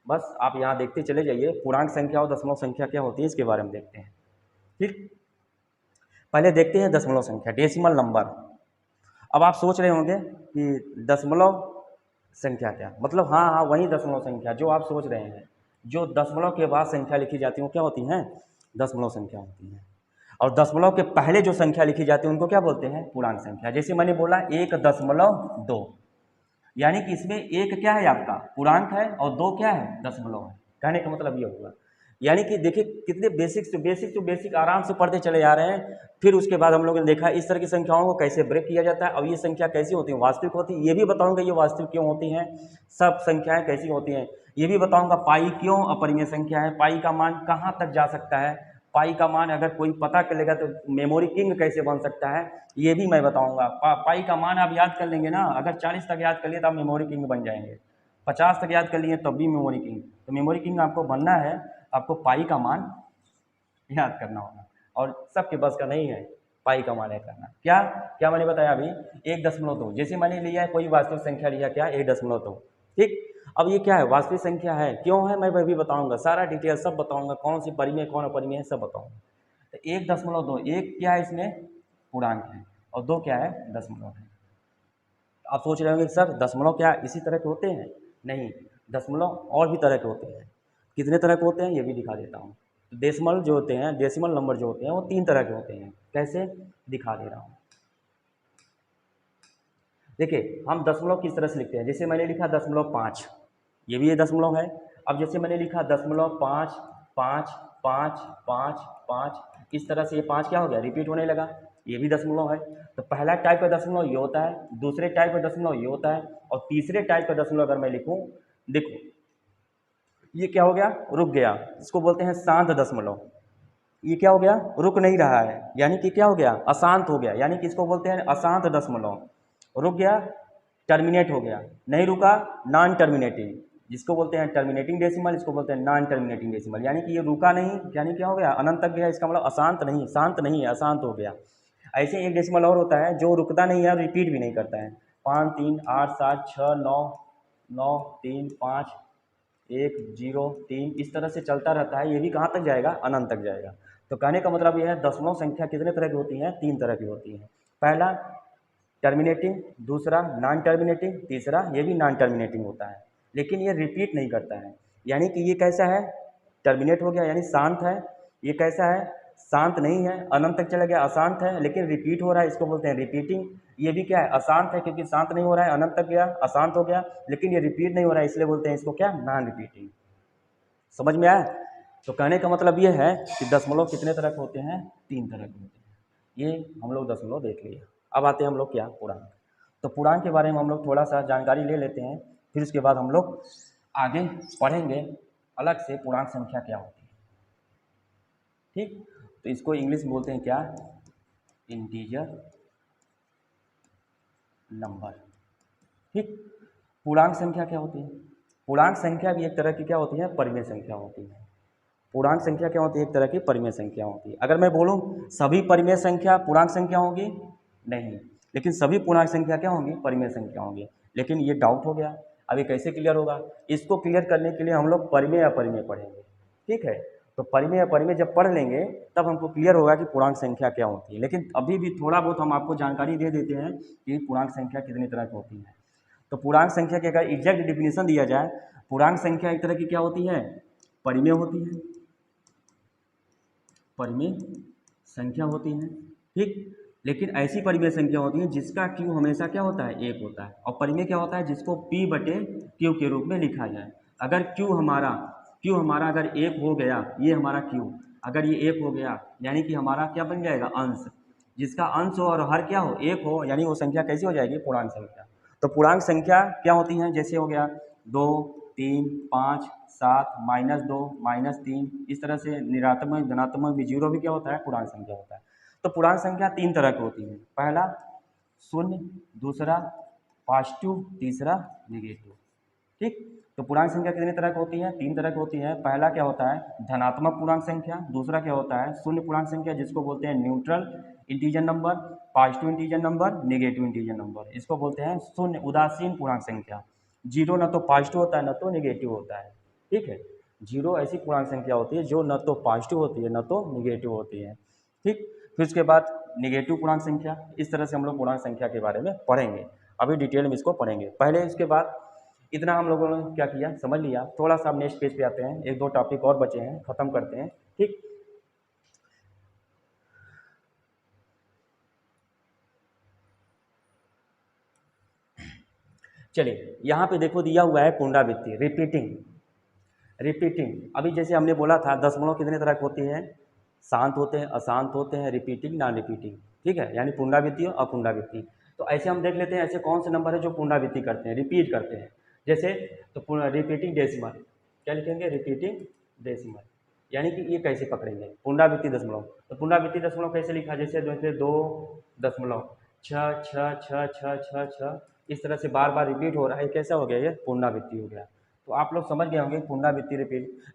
बस आप यहाँ देखते चले जाइए। पूर्णांक संख्या और दशमलव संख्या क्या होती है इसके बारे में देखते हैं। ठीक, पहले देखते हैं दशमलव संख्या, डेसिमल नंबर। अब आप सोच रहे होंगे कि दशमलव संख्या क्या, मतलब हाँ हाँ वही दशमलव संख्या जो आप सोच रहे हैं। जो दशमलव के बाद संख्या लिखी जाती है वो क्या होती हैं? दशमलव संख्या होती हैं। और दशमलव के पहले जो संख्या लिखी जाती है उनको क्या बोलते हैं? पूर्णांक संख्या। जैसे मैंने बोला 1.2, यानी कि इसमें एक क्या है? आपका पूर्णांक है, और 2 क्या है? दशमलव है। कहने का मतलब ये हुआ। यानी कि देखिए कितने बेसिक आराम से पढ़ते चले जा रहे हैं। फिर उसके बाद हम लोगों ने देखा इस तरह की संख्याओं को कैसे ब्रेक किया जाता है, और ये संख्या कैसी होती है? वास्तविक होती है। ये भी बताऊंगा ये वास्तविक क्यों होती हैं, सब संख्याएं कैसी होती हैं ये भी बताऊंगा। पाई क्यों अपरिमेय संख्या है, पाई का मान कहाँ तक जा सकता है, पाई का मान अगर कोई पता कर लेगा तो मेमोरी किंग कैसे बन सकता है, ये भी मैं बताऊंगा। पाई का मान आप याद कर लेंगे ना, अगर 40 तक याद कर लिए तो आप मेमोरी किंग बन जाएंगे। 50 तक याद कर लिए तब भी मेमोरी किंग। तो मेमोरी किंग आपको बनना है, आपको पाई का मान याद करना होगा, और सबके बस का नहीं है पाई का मान याद करना। क्या क्या मैंने बताया अभी? 1.2। जैसे मैंने लिया है कोई वास्तविक संख्या लिया, क्या? 1.2। ठीक, अब ये क्या है? वास्तविक संख्या है। क्यों है मैं भी बताऊंगा, सारा डिटेल सब बताऊंगा, कौन सी परिमेय कौन अपरिमेय है सब बताऊंगा। तो 1.2, एक क्या है इसमें? पूर्णांक है, और 2 क्या है? दशमलव है। आप सोच रहे होंगे सर दशमलव क्या इसी तरह के होते हैं? नहीं, दशमलव और भी तरह के होते हैं। कितने तरह के होते हैं ये भी दिखा देता हूँ। तो डेसिमल जो होते हैं, डेसिमल नंबर जो होते हैं वो 3 तरह के होते हैं। कैसे? दिखा दे रहा हूँ। देखिए हम दशमलव किस तरह से लिखते हैं, जैसे मैंने लिखा 0.5, ये भी ये दशमलव है। अब जैसे मैंने लिखा 0.5, 5, 5, 5, 5, इस तरह से ये 5 क्या हो गया? रिपीट होने लगा, ये भी दशमलव है। तो पहला टाइप का दशमलव ये होता है, दूसरे टाइप का दशमलव ये होता है, और तीसरे टाइप का दशमलव अगर मैं लिखूँ, देखो ये क्या हो गया? रुक गया, इसको बोलते हैं शांत दशमलव। ये क्या हो गया? रुक नहीं रहा है, यानी कि क्या हो गया? अशांत हो गया, यानी कि इसको बोलते हैं अशांत दशमलव। रुक गया, टर्मिनेट हो गया, नहीं रुका, नॉन टर्मिनेटिंग, जिसको बोलते हैं टर्मिनेटिंग डेसिमल, इसको बोलते हैं नॉन टर्मिनेटिंग डेसिमल। यानी कि ये रुका नहीं, यानी क्या हो गया? अनंत तक गया, इसका मतलब अशांत नहीं, शांत नहीं है, अशांत हो गया। ऐसे एक डेसिमल और होता है जो रुकता नहीं है, रिपीट भी नहीं करता है। 5, 3, 8, 7, 6, 9, 9, 3, 5, 1, 0, 3 इस तरह से चलता रहता है। ये भी कहाँ तक जाएगा? अनंत तक जाएगा। तो कहने का मतलब ये है दशमलव संख्या कितने तरह की होती हैं? 3 तरह की होती हैं। पहला टर्मिनेटिंग, दूसरा नॉन टर्मिनेटिंग, तीसरा ये भी नॉन टर्मिनेटिंग होता है। लेकिन ये रिपीट नहीं करता है। यानी कि ये कैसा है, टर्मिनेट हो गया यानी शांत है। ये कैसा है, शांत नहीं है, अनंत तक चला गया, अशांत है लेकिन रिपीट हो रहा है, इसको बोलते हैं रिपीटिंग। ये भी क्या है, अशांत है क्योंकि शांत नहीं हो रहा है, अनंत तक गया, अशांत हो गया, लेकिन ये रिपीट नहीं हो रहा है, इसलिए बोलते हैं इसको क्या, नॉन रिपीटिंग। समझ में आया? तो कहने का मतलब ये है कि दशमलव कितने तरह के होते हैं, 3 तरह के होते हैं। ये हम लोग दशमलव देख लिए। अब आते हैं हम लोग क्या, पूर्णांक। तो पूर्णांक के बारे में हम लोग थोड़ा सा जानकारी ले लेते हैं, फिर उसके बाद हम लोग आगे पढ़ेंगे अलग से पूर्णांक संख्या क्या होती है। ठीक, तो इसको इंग्लिश में बोलते हैं क्या, इंटीजर नंबर। ठीक, पूर्णांक संख्या क्या होती है, पूर्णांक संख्या भी एक तरह की क्या होती है, परिमेय संख्या होती है। पूर्णांक संख्या क्या होती है, एक तरह की परिमेय संख्या होती है। अगर मैं बोलूं सभी परिमेय संख्या पूर्णांक संख्या होंगी, नहीं, लेकिन सभी पूर्णांक संख्या क्या होंगी, परिमेय संख्या होंगी। लेकिन ये डाउट हो गया, अभी कैसे क्लियर होगा, इसको क्लियर करने के लिए हम लोग परिमेय अपरिमेय पढ़ेंगे। ठीक है, तो परिमेय अपरिमेय जब पढ़ लेंगे तब हमको क्लियर होगा कि पूर्णांक संख्या क्या होती है। लेकिन अभी भी थोड़ा बहुत हम आपको जानकारी दे देते हैं कि पूर्णांक संख्या कितनी तरह की होती है। तो पूर्णांक संख्या की अगर एग्जैक्ट डिफिनेशन दिया जाए, पूर्णांक संख्या एक तरह की क्या होती है, परिमेय होती है, परिमेय संख्या होती है। ठीक, लेकिन ऐसी परिमेय संख्या होती है जिसका क्यू हमेशा क्या होता है, 1 होता है। और परिमेय क्या होता है, जिसको p बटे क्यू के रूप में लिखा जाए। अगर क्यू हमारा अगर 1 हो गया, ये हमारा क्यू अगर ये 1 हो गया, यानी कि हमारा क्या बन जाएगा, अंश। जिसका अंश हो और हर क्या हो, 1 हो, यानी वो संख्या कैसी हो जाएगी, पूर्णांक संख्या। तो पूर्णांक संख्या क्या होती हैं, जैसे हो गया 2, 3, 5, 7, -2, -3, इस तरह से निरात्मक धनात्मक भी, जीरो भी क्या होता है, पूर्णांक संख्या होता है। तो पूर्णांक संख्या 3 तरह की होती है, पहला शून्य, दूसरा पॉजिटिव, तीसरा निगेटिव। ठीक, तो पूर्णांक संख्या कितनी तरह की होती है, 3 तरह की होती है। पहला क्या होता है, धनात्मक पूर्णांक संख्या, दूसरा क्या होता है, शून्य पूर्णांक संख्या जिसको बोलते हैं neutral integer number, positive integer number, negative integer number, इसको बोलते हैं शून्य उदासीन पूर्णांक संख्या। जीरो न तो पॉजिटिव होता है न तो नेगेटिव होता है। ठीक है, जीरो ऐसी पूर्णांक संख्या होती है जो न तो पॉजिटिव होती है न तो नेगेटिव होती है। ठीक, फिर उसके बाद नेगेटिव पूर्णांक संख्या। इस तरह से हम लोग पूर्णांक संख्या के बारे में पढ़ेंगे, अभी डिटेल में इसको पढ़ेंगे। पहले इसके बाद इतना हम लोगों ने क्या किया, समझ लिया। थोड़ा सा नेक्स्ट पेज पे आते हैं, 1-2 टॉपिक और बचे हैं, खत्म करते हैं। ठीक, चलिए यहाँ पे देखो दिया हुआ है पुनरावृत्ति, रिपीटिंग। अभी जैसे हमने बोला था दशमलव कितने तरह की होती है, शांत होते हैं, अशांत होते हैं, रिपीटिंग, नॉन रिपीटिंग। ठीक है, यानी पुनरावृत्ति और अपुनरावृत्ति। तो ऐसे हम देख लेते हैं ऐसे कौन से नंबर है जो पुनरावृत्ति करते हैं, रिपीट करते हैं। जैसे तो रिपीटिंग डेसिमल, क्या लिखेंगे, रिपीटिंग डेसिमल, यानी कि ये कैसे पकड़ेंगे, पुनरावृत्ति दशमलव। तो पुनरावृत्ति दशमलव कैसे लिखा, जैसे 2.6 इस तरह से बार बार रिपीट हो रहा है, कैसा हो गया, ये पुनरावृत्ति हो गया। तो आप लोग समझ गए होंगे पुनरावृत्ति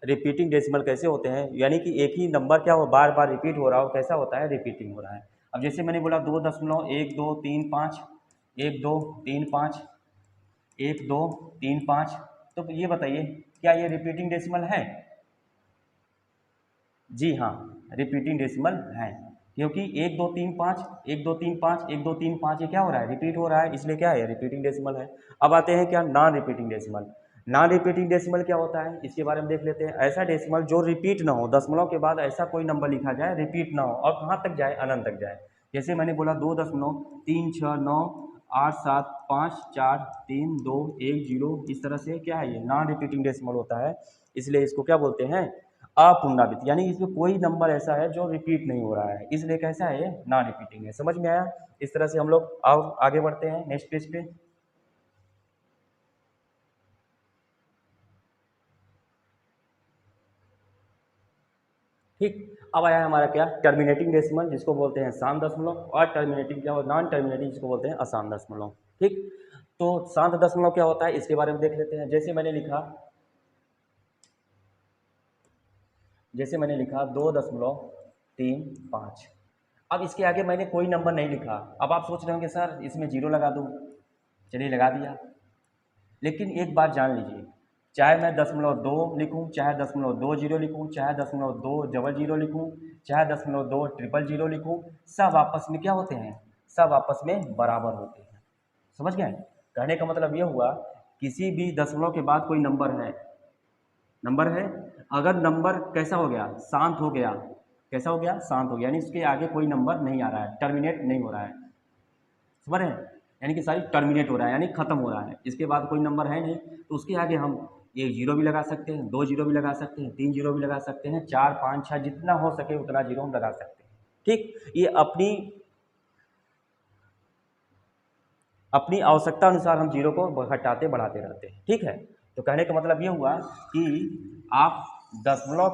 रिपीटिंग डेसिमल कैसे होते हैं, यानी कि एक ही नंबर क्या हो बार बार रिपीट हो रहा हो, कैसा होता है, रिपीटिंग हो रहा है। अब जैसे मैंने बोला 2.12351, 1 2 3 5, 1 2 3 5, तो ये बताइए क्या ये रिपीटिंग डेसिमल है? जी हाँ, रिपीटिंग डेसिमल है, क्योंकि 1 2 3 5, 1 2 3 5, 1 2 3 5 ये क्या हो रहा है, रिपीट हो रहा है, इसलिए क्या है, रिपीटिंग डेसिमल है। अब आते हैं क्या, non repeating decimal. Non repeating decimal क्या होता है, इसके बारे में देख लेते हैं। ऐसा डेसिमल जो रिपीट ना हो, दशमलव के बाद ऐसा कोई नंबर लिखा जाए रिपीट ना हो और कहाँ तक जाए, अनंत तक जाए। जैसे मैंने बोला 2.36987544321 इस तरह से क्या है, ये नॉन रिपीटिंग डेसिमल होता है, इसलिए इसको क्या बोलते हैं, अपुनरावृत्त, यानी इसमें कोई नंबर ऐसा है जो रिपीट नहीं हो रहा है, इसलिए कैसा है, ये नॉन रिपीटिंग है। समझ में आया? इस तरह से हम लोग और आगे बढ़ते हैं नेक्स्ट पेज पे। ठीक, अब आया हमारा क्या, टर्मिनेटिंग डेसिमल जिसको बोलते हैं शांत दशमलव, और टर्मिनेटिंग क्या होता है, नॉन टर्मिनेटिंग जिसको बोलते हैं अशांत दशमलव। ठीक, तो शांत दशमलव क्या होता है इसके बारे में देख लेते हैं। जैसे मैंने लिखा 2.35। अब इसके आगे मैंने कोई नंबर नहीं लिखा। अब आप सोच रहे होंगे सर इसमें जीरो लगा दूँ, चलिए लगा दिया। लेकिन एक बात जान लीजिए, चाहे मैं 0.2 लिखूँ, चाहे 0.20 लिखूँ, चाहे 0.200 लिखूँ, चाहे 0.200 लिखूँ, सब आपस में क्या होते हैं, सब आपस में बराबर होते हैं। समझ गए? कहने का मतलब ये हुआ किसी भी दशमलव के बाद कोई नंबर है, अगर नंबर कैसा हो गया, शांत हो गया, कैसा हो गया, शांत हो गया, यानी इसके आगे कोई नंबर नहीं आ रहा है, टर्मिनेट नहीं हो रहा है, समझ रहे हैं, यानी कि सारी टर्मिनेट हो रहा है, यानी खत्म हो रहा है, इसके बाद कोई नंबर है नहीं, तो उसके आगे हम 1 जीरो भी लगा सकते हैं, 2 जीरो भी लगा सकते हैं, 3 जीरो भी लगा सकते हैं, 4 5 6 जितना हो सके उतना जीरो हम लगा सकते हैं। ठीक, ये अपनी आवश्यकता अनुसार हम जीरो को घटाते बढ़ाते रहते हैं। ठीक है, तो कहने का मतलब ये हुआ कि आप दशमलव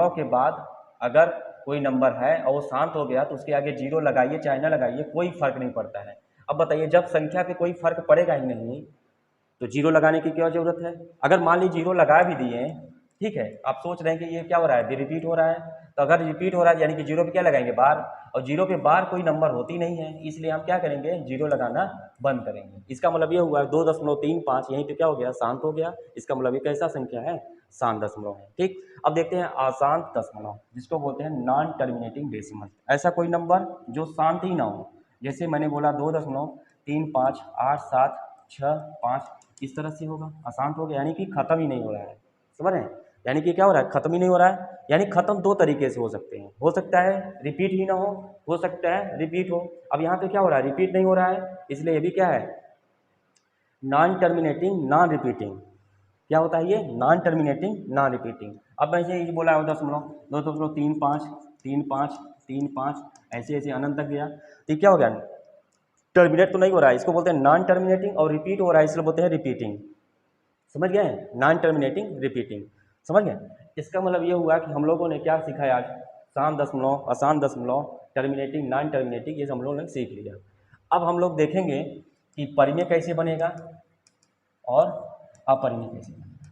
के बाद अगर कोई नंबर है और वो शांत हो गया तो उसके आगे जीरो लगाइए चाहे ना लगाइए, कोई फर्क नहीं पड़ता है। अब बताइए, जब संख्या पे कोई फर्क पड़ेगा ही नहीं तो जीरो लगाने की क्या ज़रूरत है। अगर मान लीजिए जीरो लगा भी दिए, ठीक है, आप सोच रहे हैं कि ये क्या हो रहा है, रिपीट हो रहा है, तो अगर रिपीट हो रहा है यानी कि जीरो पे क्या लगाएंगे, बार, और जीरो पे बार कोई नंबर होती नहीं है, इसलिए हम क्या करेंगे, जीरो लगाना बंद करेंगे। इसका मतलब ये हुआ 2.35 यहीं पे क्या हो गया, शांत हो गया। इसका मतलब ये कैसा संख्या है, शांत दशमलव है। ठीक, अब देखते हैं अशांत दशमलव, जिसको बोलते हैं नॉन टर्मिनेटिंग डेसिमल। ऐसा कोई नंबर जो शांत ही ना हो, जैसे मैंने बोला 2.358765, इस तरह से होगा, अशांत हो गया, यानी कि खत्म ही नहीं हो रहा है, समझ रहे हैं, यानी कि क्या हो रहा है, खत्म ही नहीं हो रहा है। यानी खत्म दो तरीके से हो सकते हैं, हो सकता है रिपीट ही ना हो सकता है रिपीट हो। अब यहाँ पे क्या हो रहा है, रिपीट नहीं हो रहा है, इसलिए ये भी क्या है, नॉन टर्मिनेटिंग नॉन रिपीटिंग। क्या होता है ये, नॉन टर्मिनेटिंग नॉन रिपीटिंग। अब मैंने ये बोला है 2.35 ऐसे ऐसे अनंत तक गया, तो क्या हो गया, टर्मिनेट तो नहीं हो रहा है, इसको बोलते हैं नॉन टर्मिनेटिंग, और रिपीट हो रहा है इसलिए बोलते हैं रिपीटिंग। समझ गए, नॉन टर्मिनेटिंग रिपीटिंग, समझ गए। इसका मतलब ये हुआ कि हम लोगों ने क्या सीखा है आज, शांत दशमलव, अशांत दशमलव, टर्मिनेटिंग नॉन टर्मिनेटिंग, ये हम लोगों ने सीख लिया। अब हम लोग देखेंगे कि परिमेय कैसे बनेगा और अपरिमेय कैसे बनेगा,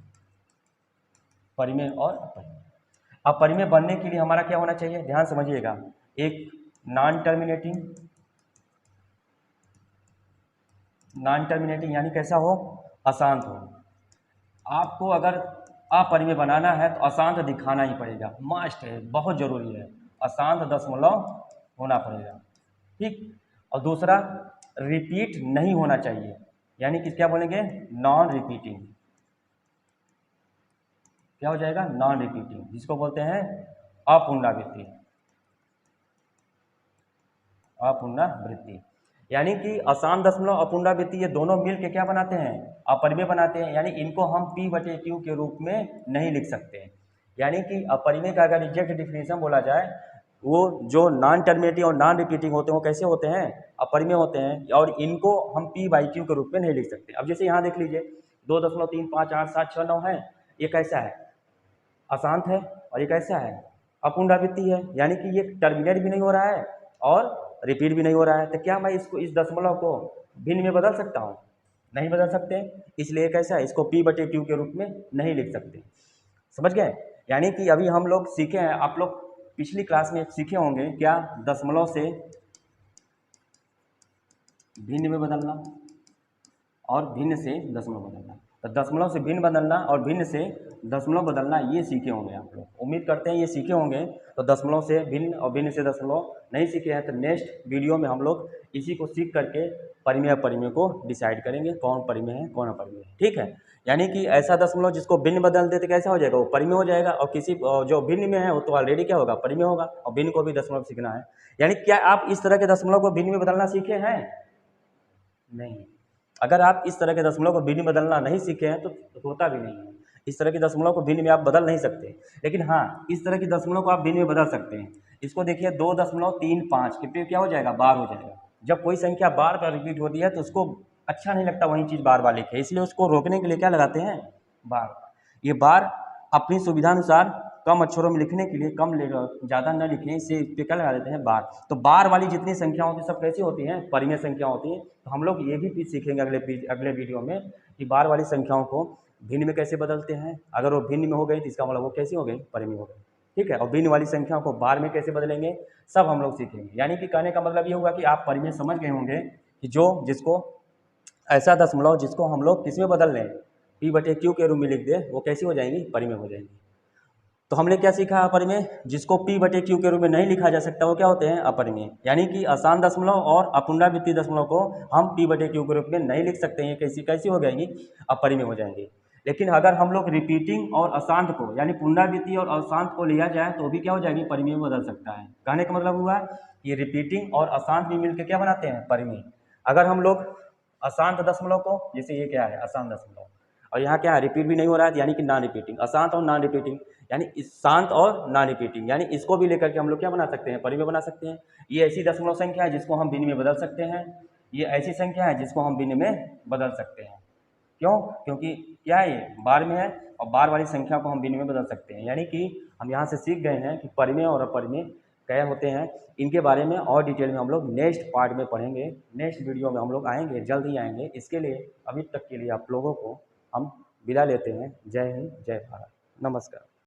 परिमेय और अपरिमेय। अपरिमेय बनने के लिए हमारा क्या होना चाहिए, ध्यान समझिएगा, एक नॉन टर्मिनेटिंग यानी कैसा हो, अशांत हो। आपको अगर अपरिमेय बनाना है तो अशांत दिखाना ही पड़ेगा, मस्ट है, बहुत जरूरी है, अशांत दशमलव होना पड़ेगा। ठीक, और दूसरा रिपीट नहीं होना चाहिए, यानी कि क्या बोलेंगे, नॉन रिपीटिंग। क्या हो जाएगा, नॉन रिपीटिंग, जिसको बोलते हैं अपुनरावृत्ति, अपुनरावृत्ति। यानी कि अशांत दशमलव, अपुनरावृत्ति, ये दोनों मिल के क्या बनाते हैं, अपरिमेय बनाते हैं। यानी इनको हम P/Q के रूप में नहीं लिख सकते। यानी कि अपरिमेय का अगर एग्जैक्ट डिफिनेशन बोला जाए, वो जो नॉन टर्मिनेटिंग और नॉन रिपीटिंग होते हैं वो कैसे होते हैं, अपरिमेय होते हैं, और इनको हम P/Q के रूप में नहीं लिख सकते। अब जैसे यहाँ देख लीजिए 2.358769 है, ये कैसा है, अशांत है, और ये कैसा है, अपुनरावृत्ति है, यानी कि ये टर्मिनेट भी नहीं हो रहा है और रिपीट भी नहीं हो रहा है। तो क्या मैं इसको, इस दशमलव को भिन्न में बदल सकता हूँ, नहीं बदल सकते, इसलिए कैसा है, इसको P/Q के रूप में नहीं लिख सकते। समझ गए, यानी कि अभी हम लोग सीखे हैं, आप लोग पिछली क्लास में सीखे होंगे क्या, दशमलव से भिन्न में बदलना और भिन्न से दशमलव बदलना। तो दशमलव से भिन्न बदलना और भिन्न से दशमलव बदलना ये सीखे होंगे आप लोग, उम्मीद करते हैं ये सीखे होंगे। तो दशमलव से भिन्न और भिन्न से दशमलव नहीं सीखे हैं तो नेक्स्ट वीडियो में हम लोग इसी को सीख करके परिमेय अपरिमेय को डिसाइड करेंगे, कौन परिमेय है कौन अपरिमेय है। ठीक है, यानी कि ऐसा दशमलव जिसको भिन्न बदल देते कैसा हो जाएगा, वो परिमेय हो जाएगा, और किसी जो भिन्न में है वो तो ऑलरेडी क्या होगा, परिमेय होगा, और भिन्न को भी दशमलव सीखना है। यानी क्या आप इस तरह के दशमलव को भिन्न में बदलना सीखे हैं, नहीं। अगर आप इस तरह के दशमलव को भिन्न बदलना नहीं सीखे हैं तो होता भी नहीं है। इस तरह के दशमलव को भिन्न में आप बदल नहीं सकते, लेकिन हाँ इस तरह की दशमलव को आप भिन्न में बदल सकते हैं। इसको देखिए 2.35 के क्या हो जाएगा, बार हो जाएगा। जब कोई संख्या बार बार रिपीट होती है तो उसको अच्छा नहीं लगता वही चीज़ बार बार लिखे, इसलिए उसको रोकने के लिए क्या लगाते हैं, बार। ये बार अपनी सुविधानुसार कम अक्षरों में लिखने के लिए कम ज़्यादा न लिखें, इससे पे क्या लगा देते हैं, बार। तो बार वाली जितनी संख्या होती है सब कैसी होती हैं, परिमेय संख्या होती हैं। तो हम लोग ये भी सीखेंगे अगले वीडियो में कि बार वाली संख्याओं को भिन्न में कैसे बदलते हैं। अगर वो भिन्न में हो गई तो इसका मतलब वो कैसी हो गई, परिमेय हो गई। ठीक है, और भिन्न वाली संख्याओं को बार में कैसे बदलेंगे, सब हम लोग सीखेंगे। यानी कि कहने का मतलब ये होगा कि आप परिमेय समझ गए होंगे कि जिसको ऐसा दशमलव जिसको हम लोग किस में बदल लें, P/Q के रूप में लिख दे, वो कैसी हो जाएंगी, परिमेय हो जाएंगी। तो हमने क्या सीखा अपरिमेय, जिसको P/Q के रूप में नहीं लिखा जा सकता वो क्या होते हैं, अपरिमेय। यानी कि आसान दशमलव और अपुनरावृत्तीय दशमलव को हम P/Q के रूप में नहीं लिख सकते हैं, कैसी कैसी हो जाएंगी, अपरिमेय हो जाएंगी। लेकिन अगर हम लोग रिपीटिंग और अशांत को यानी पुनरावृत्ति और अशांत को लिया जाए तो भी क्या हो जाएगी, परिमेय में बदल सकता है। कहने का मतलब हुआ कि रिपीटिंग और अशांत भी मिलकर क्या बनाते हैं, परिमेय। अगर हम लोग अशांत दशमलव को, जैसे ये क्या है अशांत दशमलव, और यहाँ क्या है रिपीट भी नहीं हो रहा है यानी कि नॉन रिपीटिंग, अशांत और नॉन रिपीटिंग यानी इस शांत और नॉन रिपीटिंग, यानी इसको भी लेकर के हम लोग क्या बना सकते हैं, परिमेय बना सकते हैं। ये ऐसी दशमलव संख्या है जिसको हम भिन्न में बदल सकते हैं, ये ऐसी संख्या है जिसको हम भिन्न में बदल सकते हैं। क्यों, क्योंकि क्या है ये बार में है और बार वाली संख्या को हम भिन्न में बदल सकते हैं। यानी कि हम यहाँ से सीख गए हैं कि परिमेय और अपरिमेय क्या होते हैं। इनके बारे में और डिटेल में हम लोग नेक्स्ट पार्ट में पढ़ेंगे, नेक्स्ट वीडियो में हम लोग आएंगे, जल्द ही आएंगे। इसके लिए अभी तक के लिए आप लोगों को हम विदा लेते हैं। जय हिंद, जय भारत, नमस्कार।